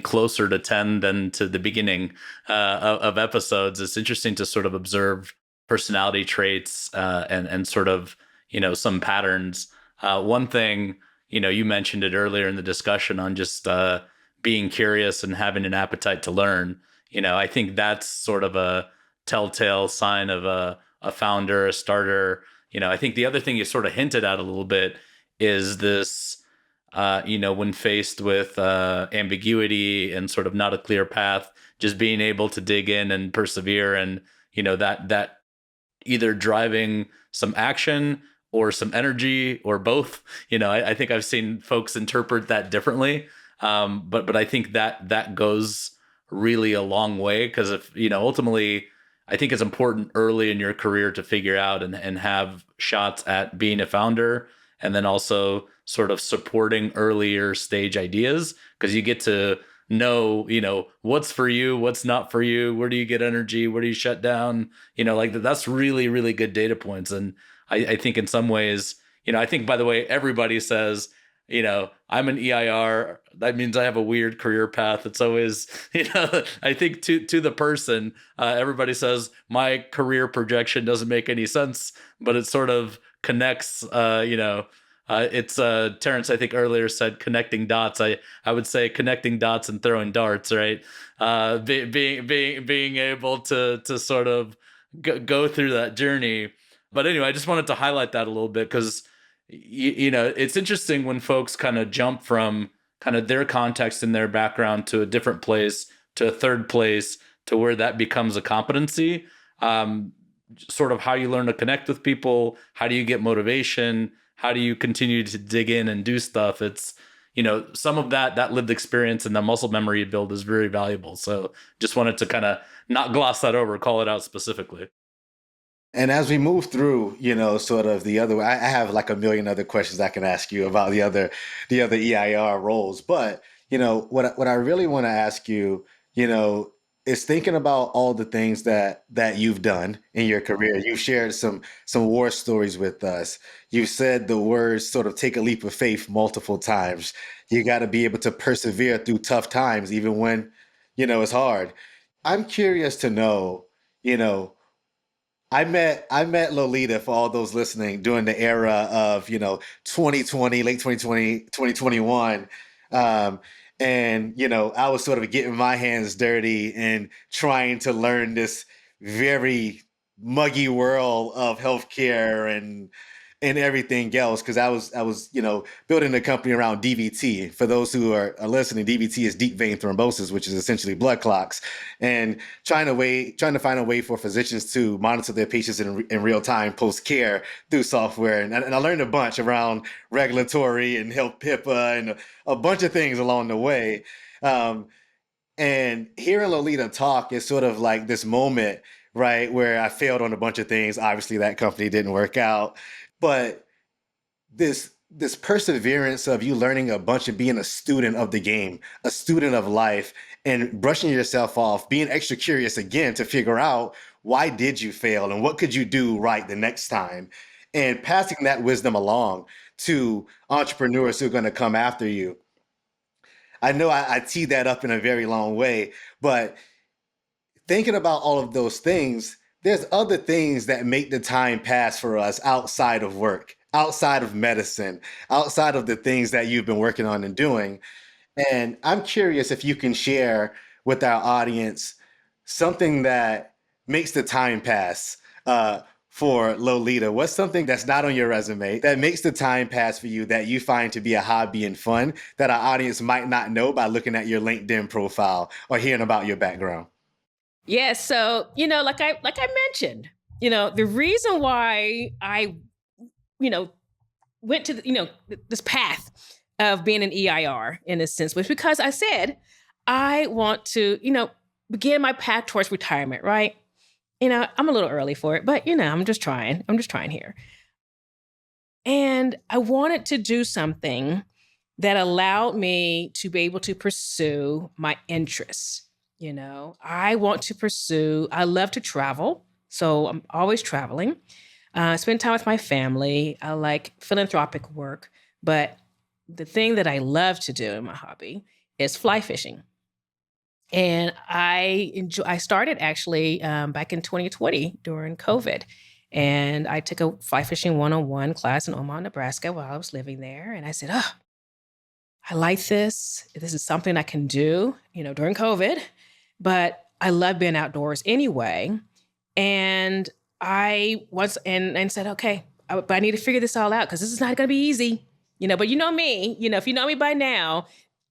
closer to 10 than to the beginning of episodes, it's interesting to sort of observe personality traits and sort of, some patterns. One thing, you mentioned it earlier in the discussion on just being curious and having an appetite to learn. I think that's sort of a telltale sign of a founder, a starter. I think the other thing you sort of hinted at a little bit is this, when faced with ambiguity and sort of not a clear path, just being able to dig in and persevere, and that either driving some action or some energy or both. I think I've seen folks interpret that differently, but I think that goes really a long way, because if ultimately, I think it's important early in your career to figure out and have shots at being a founder, and then also sort of supporting earlier stage ideas, because you get to know, what's for you, what's not for you, where do you get energy, where do you shut down, that's really, really good data points. And I think in some ways, I think, by the way, everybody says, I'm an EIR. That means I have a weird career path. It's always, I think to the person, everybody says my career projection doesn't make any sense, but it sort of connects, it's Terrance, I think earlier said connecting dots. I would say connecting dots and throwing darts, right? Being able to sort of go through that journey. But anyway, I just wanted to highlight that a little bit, because it's interesting when folks kind of jump from kind of their context and their background to a different place, to a third place, to where that becomes a competency. Sort of how you learn to connect with people, how do you get motivation, how do you continue to dig in and do stuff? It's, some of that lived experience and the muscle memory you build is very valuable. So just wanted to kind of not gloss that over, call it out specifically. And as we move through, sort of the other, I have like a million other questions I can ask you about the other EIR roles. But, what I really want to ask you, is thinking about all the things that you've done in your career. You've shared some war stories with us. You said the words sort of take a leap of faith multiple times. You got to be able to persevere through tough times, even when, it's hard. I'm curious to know, I met Loleta, for all those listening, during the era of, 2020, late 2020, 2021. And, I was sort of getting my hands dirty and trying to learn this very muggy world of healthcare and everything else, because I was building a company around DVT. For those who are listening, DVT is deep vein thrombosis, which is essentially blood clots, and trying to find a way for physicians to monitor their patients in real time post care through software. And I learned a bunch around regulatory and health HIPAA and a bunch of things along the way. And hearing Loleta talk is sort of like this moment, right, where I failed on a bunch of things. Obviously, that company didn't work out. But this perseverance of you learning a bunch and being a student of the game, a student of life, and brushing yourself off, being extra curious again to figure out why did you fail and what could you do right the next time, and passing that wisdom along to entrepreneurs who are going to come after you. I know I teed that up in a very long way, but thinking about all of those things, there's other things that make the time pass for us outside of work, outside of medicine, outside of the things that you've been working on and doing. And I'm curious if you can share with our audience something that makes the time pass for Loleta, what's something that's not on your resume that makes the time pass for you that you find to be a hobby and fun that our audience might not know by looking at your LinkedIn profile or hearing about your background? Yes. So, like I mentioned, the reason why I, went to this path of being an EIR in a sense was because I said I want to, begin my path towards retirement, right? I'm a little early for it, but I'm just trying. I'm just trying here. And I wanted to do something that allowed me to be able to pursue my interests. I love to travel. So I'm always traveling, spend time with my family. I like philanthropic work. But the thing that I love to do in my hobby is fly fishing. And I started actually back in 2020 during COVID. And I took a fly fishing 101 class in Omaha, Nebraska while I was living there. And I said, oh, I like this. This is something I can do, during COVID. But I love being outdoors anyway. And I was and said, okay, but I need to figure this all out because this is not going to be easy, But you know me, if you know me by now,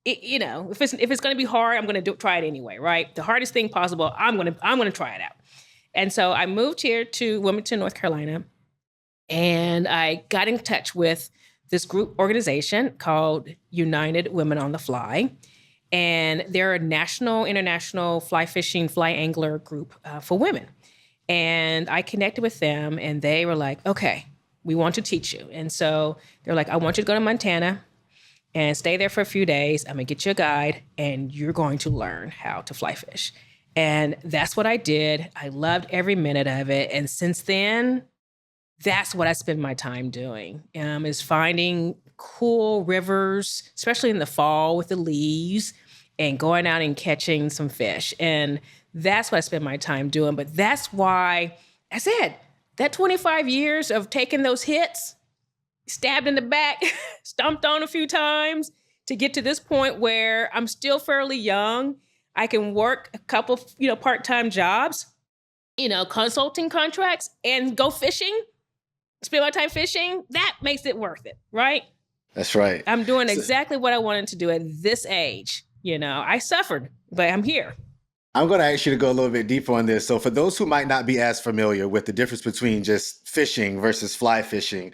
if it's going to be hard, I'm going to try it anyway, right? The hardest thing possible, I'm going to try it out. And so I moved here to Wilmington, North Carolina, and I got in touch with this group organization called United Women on the Fly. And they're a national, international fly fishing, fly angler group for women. And I connected with them and they were like, okay, we want to teach you. And so they're like, I want you to go to Montana and stay there for a few days. I'm gonna get you a guide and you're going to learn how to fly fish. And that's what I did. I loved every minute of it. And since then, that's what I spend my time doing, is finding cool rivers, especially in the fall with the leaves, and going out and catching some fish. And that's what I spend my time doing. But that's why I said that 25 years of taking those hits, stabbed in the back, stomped on a few times to get to this point where I'm still fairly young. I can work a couple, part-time jobs, consulting contracts and go fishing, spend my time fishing. That makes it worth it, right? That's right. I'm doing exactly what I wanted to do at this age. I suffered, but I'm here. I'm going to ask you to go a little bit deeper on this. So for those who might not be as familiar with the difference between just fishing versus fly fishing,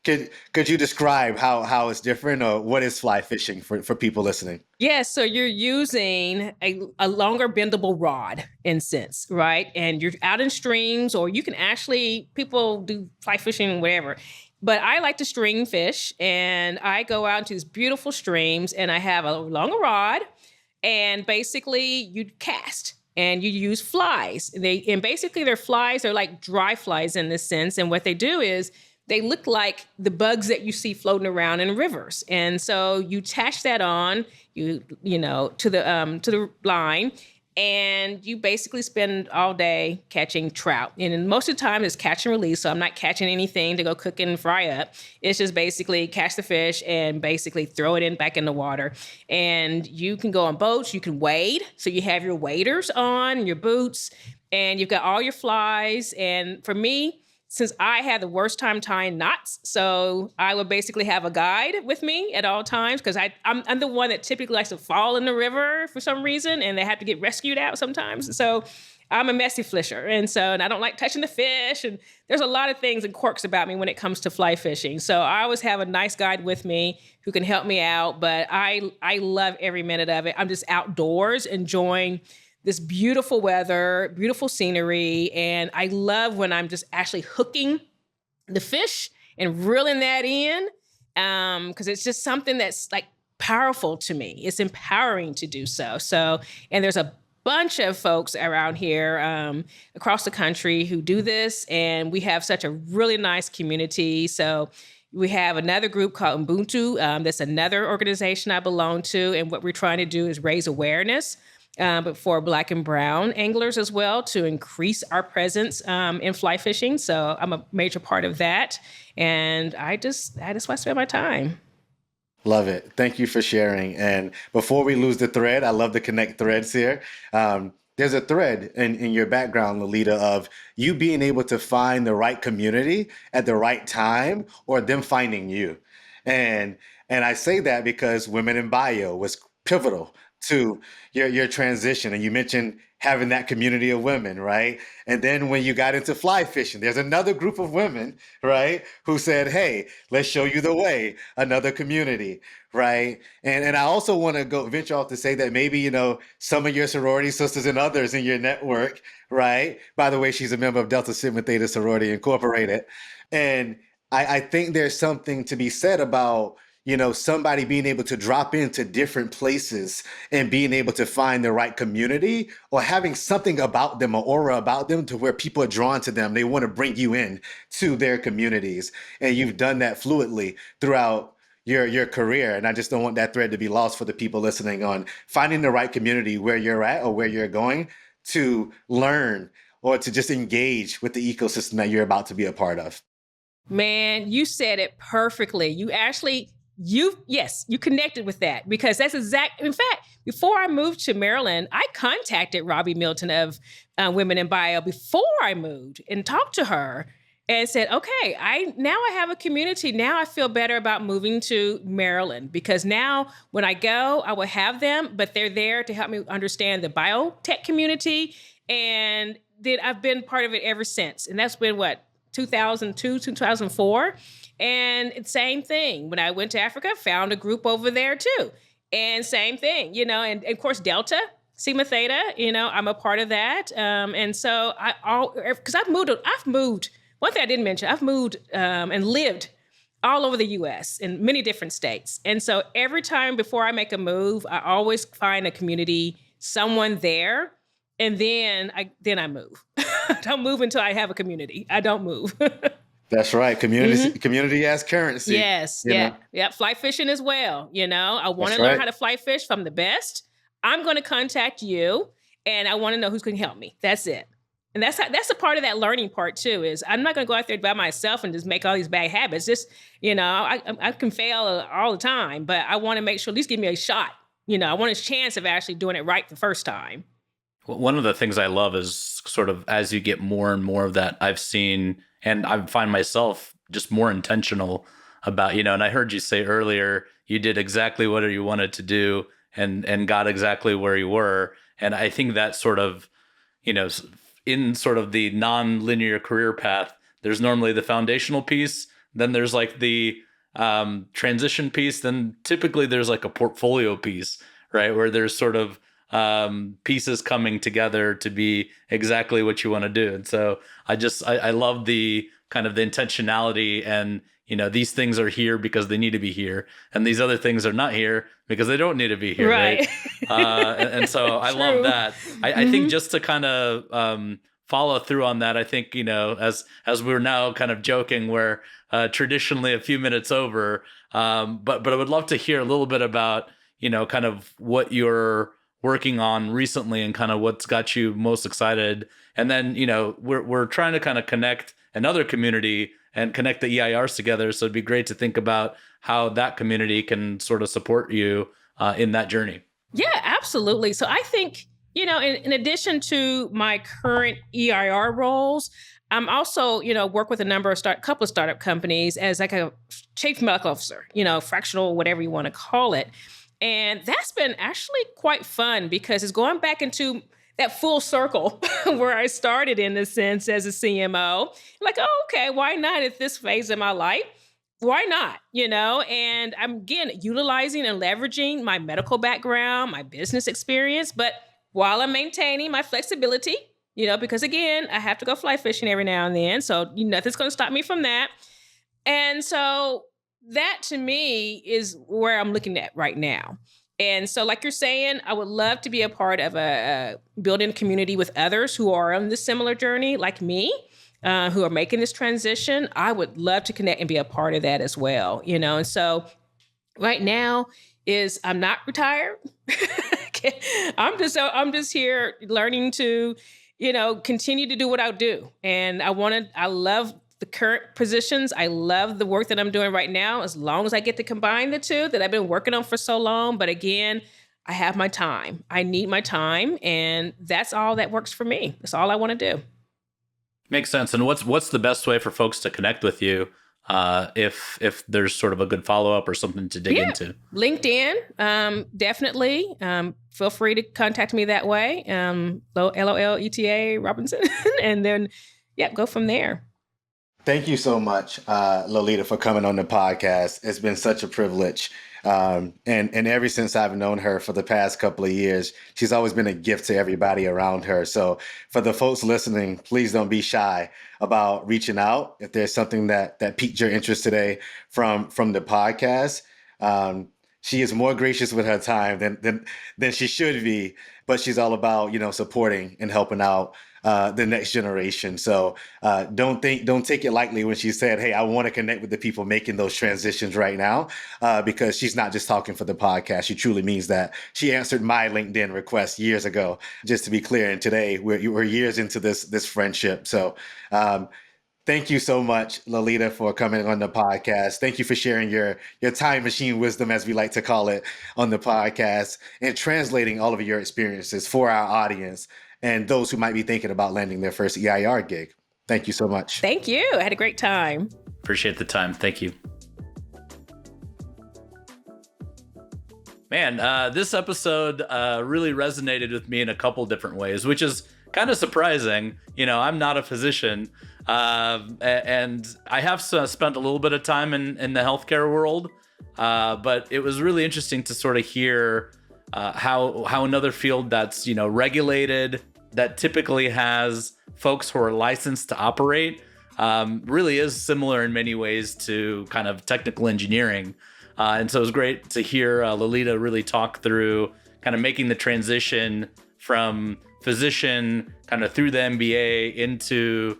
could you describe how it's different, or what is fly fishing for people listening? Yes, so you're using a longer bendable rod in sense, right? And you're out in streams, or you can actually, people do fly fishing, whatever. But I like to string fish, and I go out into these beautiful streams, and I have a longer rod, and basically you cast. And you use flies. And basically they're flies, they're like dry flies in this sense. And what they do is they look like the bugs that you see floating around in rivers. And so you attach that on, to the line, and you basically spend all day catching trout. And most of the time it's catch and release. So I'm not catching anything to go cook and fry up. It's just basically catch the fish and basically throw it back in the water. And you can go on boats, you can wade. So you have your waders on, your boots, and you've got all your flies. And for me, since I had the worst time tying knots, so I would basically have a guide with me at all times, because I'm the one that typically likes to fall in the river for some reason, and they have to get rescued out sometimes. So I'm a messy fisher, and I don't like touching the fish, and there's a lot of things and quirks about me when it comes to fly fishing. So I always have a nice guide with me who can help me out, but I love every minute of it. I'm just outdoors enjoying this beautiful weather, beautiful scenery. And I love when I'm just actually hooking the fish and reeling that in, because it's just something that's like powerful to me. It's empowering to do so. And there's a bunch of folks around here across the country who do this. And we have such a really nice community. So we have another group called Ubuntu. That's another organization I belong to. And what we're trying to do is raise awareness, but for Black and brown anglers as well, to increase our presence in fly fishing. So I'm a major part of that. And that's why I spend my time. Love it. Thank you for sharing. And before we lose the thread, I love to connect threads here. there's a thread in your background, Loleta, of you being able to find the right community at the right time or them finding you. And and I say that because Women in Bio was pivotal to your transition. And you mentioned having that community of women, right? And then when you got into fly fishing, there's another group of women, right, who said, hey, let's show you the way, another community, right? And I also want to go venture off to say that maybe, some of your sorority sisters and others in your network, right? By the way, she's a member of Delta Sigma Theta Sorority Incorporated. And I think there's something to be said about, somebody being able to drop into different places and being able to find the right community or having something about them, or aura about them to where people are drawn to them. They want to bring you in to their communities. And you've done that fluidly throughout your career. And I just don't want that thread to be lost for the people listening on finding the right community where you're at or where you're going to learn or to just engage with the ecosystem that you're about to be a part of. Man, you said it perfectly. You connected with that because that's in fact, before I moved to Maryland, I contacted Robbie Milton of Women in Bio before I moved and talked to her and said, okay, I have a community. Now I feel better about moving to Maryland because now when I go, I will have them, but they're there to help me understand the biotech community. And then I've been part of it ever since. And that's been 2002, 2004. And it's same thing. When I went to Africa, found a group over there too. And same thing, and of course, Delta, Sigma Theta, I'm a part of that. And so because I've moved, one thing I didn't mention, I've moved and lived all over the US in many different states. And so every time before I make a move, I always find a community, someone there. And then I move. I don't move until I have a community. I don't move. That's right. Community as currency. Yes. Yeah. Fly fishing as well. I want to learn how to fly fish from the best. I'm going to contact you and I want to know who's going to help me. That's it. And that's a part of that learning part too, is I'm not going to go out there by myself and just make all these bad habits. Just, I can fail all the time, but I want to make sure at least give me a shot. I want a chance of actually doing it right the first time. One of the things I love is sort of as you get more and more of that, I've seen, and I find myself just more intentional about, and I heard you say earlier, you did exactly what you wanted to do and got exactly where you were. And I think that sort of, in sort of the non-linear career path, there's normally the foundational piece, then there's like the transition piece, then typically there's like a portfolio piece, right? Where there's sort of pieces coming together to be exactly what you want to do. And so I love the kind of the intentionality and, these things are here because they need to be here. And these other things are not here because they don't need to be here. Right. And so I love that. I think just to kind of follow through on that, I think, as we're now kind of joking, we're traditionally a few minutes over, but I would love to hear a little bit about, kind of what you're working on recently and kind of what's got you most excited. And then, we're trying to kind of connect another community and connect the EIRs together. So it'd be great to think about how that community can sort of support you in that journey. Yeah, absolutely. So I think, in addition to my current EIR roles, I'm also, work with a number of couple of startup companies as like a chief medical officer, fractional, whatever you want to call it. And that's been actually quite fun because it's going back into that full circle where I started in a sense as a CMO. Like, oh, okay, why not at this phase of my life? Why not? And I'm again utilizing and leveraging my medical background, my business experience, but while I'm maintaining my flexibility, because again, I have to go fly fishing every now and then. So nothing's going to stop me from that. And so that to me is where I'm looking at right now. And so like you're saying, I would love to be a part of a building a community with others who are on this similar journey like me, who are making this transition. I would love to connect and be a part of that as well, And so right now I'm not retired. I'm just here learning to, continue to do what I do. And I love the current positions. I love the work that I'm doing right now, as long as I get to combine the two that I've been working on for so long. But again, I have my time. I need my time. And that's all that works for me. That's all I want to do. Makes sense. And what's the best way for folks to connect with you if there's sort of a good follow-up or something to dig into? LinkedIn, definitely. Feel free to contact me that way. Loleta Robinson. And then, go from there. Thank you so much, Loleta, for coming on the podcast. It's been such a privilege. And ever since I've known her for the past couple of years, she's always been a gift to everybody around her. So for the folks listening, please don't be shy about reaching out. If there's something that piqued your interest today from the podcast, she is more gracious with her time than she should be, but she's all about, supporting and helping out the next generation. So don't take it lightly when she said, hey, I want to connect with the people making those transitions right now, because she's not just talking for the podcast. She truly means that. She answered my LinkedIn request years ago, just to be clear. And today we're years into this friendship. So thank you so much, Loleta, for coming on the podcast. Thank you for sharing your time machine wisdom, as we like to call it, on the podcast, and translating all of your experiences for our audience and those who might be thinking about landing their first EIR gig. Thank you so much. Thank you. I had a great time. Appreciate the time. Thank you. Man, this episode really resonated with me in a couple different ways, which is kind of surprising. I'm not a physician, and I have spent a little bit of time in the healthcare world, but it was really interesting to sort of hear how another field that's regulated, that typically has folks who are licensed to operate, really is similar in many ways to kind of technical engineering. And so it was great to hear Loleta really talk through kind of making the transition from physician kind of through the MBA into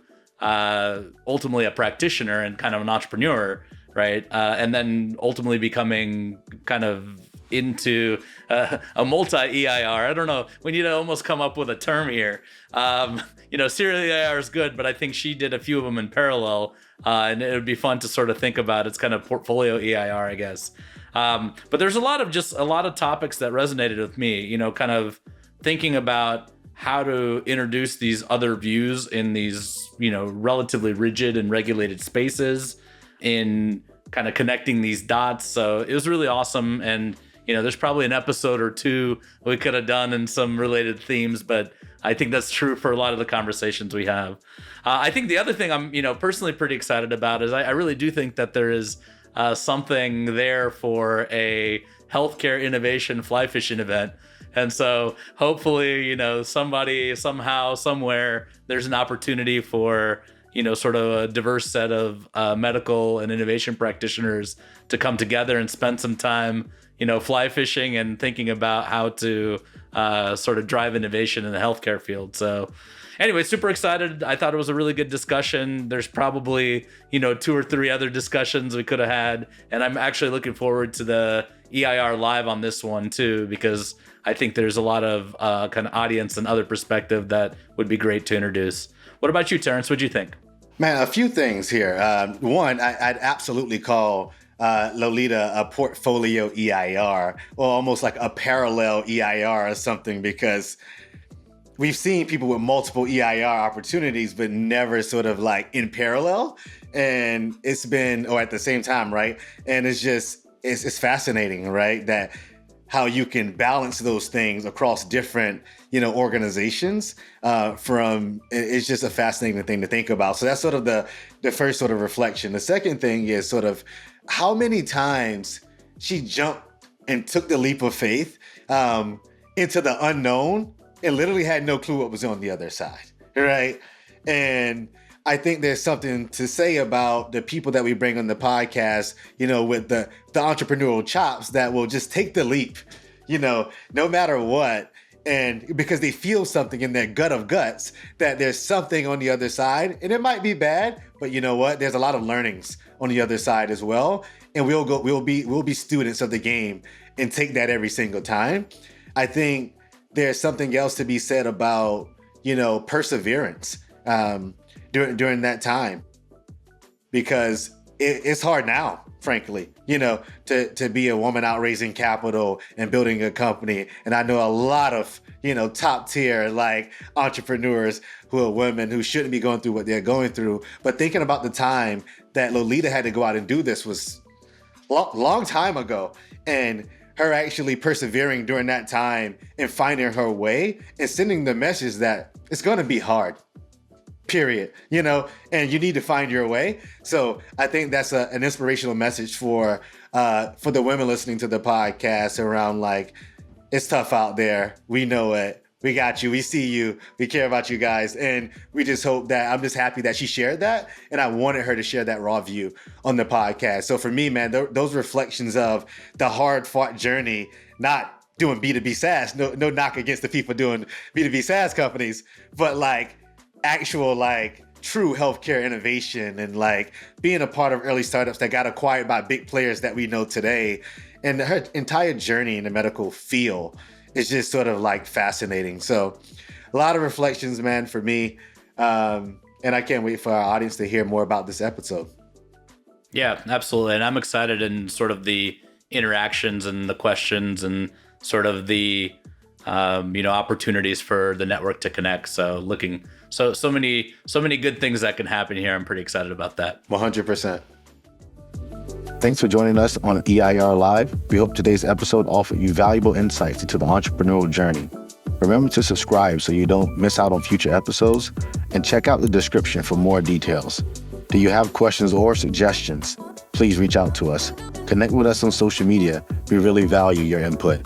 ultimately a practitioner and kind of an entrepreneur, right? And then ultimately becoming kind of into a multi-EIR. I don't know. We need to almost come up with a term here. Serial EIR is good, but I think she did a few of them in parallel, and it would be fun to sort of think about. It's kind of portfolio EIR, I guess. But there's a lot of topics that resonated with me, kind of thinking about how to introduce these other views in these, relatively rigid and regulated spaces, in kind of connecting these dots. So it was really awesome. And there's probably an episode or two we could have done in some related themes, but I think that's true for a lot of the conversations we have. I think the other thing I'm, personally pretty excited about is I really do think that there is something there for a healthcare innovation fly fishing event. And so hopefully, somebody, somehow, somewhere, there's an opportunity for, sort of a diverse set of medical and innovation practitioners to come together and spend some time fly fishing and thinking about how to sort of drive innovation in the healthcare field. So anyway, super excited. I thought it was a really good discussion. There's probably, 2 or 3 other discussions we could have had. And I'm actually looking forward to the EIR live on this one too, because I think there's a lot of kind of audience and other perspective that would be great to introduce. What about you, Terrance? What'd you think? Man, a few things here. One, I'd absolutely call Loleta a portfolio EIR, or almost like a parallel EIR or something, because we've seen people with multiple EIR opportunities, but never sort of like in parallel. And it's been, or at the same time, right? And it's fascinating, right? That how you can balance those things across different, organizations. It's just a fascinating thing to think about. So that's sort of the first sort of reflection. The second thing is sort of how many times she jumped and took the leap of faith into the unknown and literally had no clue what was on the other side, right? And I think there's something to say about the people that we bring on the podcast, with the entrepreneurial chops that will just take the leap, no matter what. And because they feel something in their gut of guts that there's something on the other side, and it might be bad, but you know what? There's a lot of learnings on the other side as well. And we'll be students of the game and take that every single time. I think there's something else to be said about, perseverance during that time, because it's hard now, frankly, to be a woman out raising capital and building a company. And I know a lot of, top tier like entrepreneurs who are women who shouldn't be going through what they're going through. But thinking about the time that Loleta had to go out and do this was long time ago. And her actually persevering during that time and finding her way and sending the message that it's going to be hard. Period. And you need to find your way. So I think that's an inspirational message for the women listening to the podcast around like, it's tough out there. We know it. We got you. We see you. We care about you guys. And we just hope that I'm just happy that she shared that. And I wanted her to share that raw view on the podcast. So for me, man, those reflections of the hard fought journey, not doing B2B SaaS, no knock against the people doing B2B SaaS companies, but like actual like true healthcare innovation and like being a part of early startups that got acquired by big players that we know today. And her entire journey in the medical field is just sort of like fascinating. So a lot of reflections, man, for me. And I can't wait for our audience to hear more about this episode. Yeah, absolutely. And I'm excited in sort of the interactions and the questions and sort of the opportunities for the network to connect. So so many good things that can happen here. I'm pretty excited about that. 100%. Thanks for joining us on EIR Live. We hope today's episode offered you valuable insights into the entrepreneurial journey. Remember to subscribe so you don't miss out on future episodes, and check out the description for more details. Do you have questions or suggestions? Please reach out to us. Connect with us on social media. We really value your input.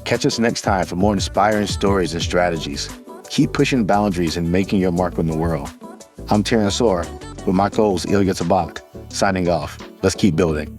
Catch us next time for more inspiring stories and strategies. Keep pushing boundaries and making your mark on the world. I'm Terrance with my co-host Ilya Tabakh, signing off. Let's keep building.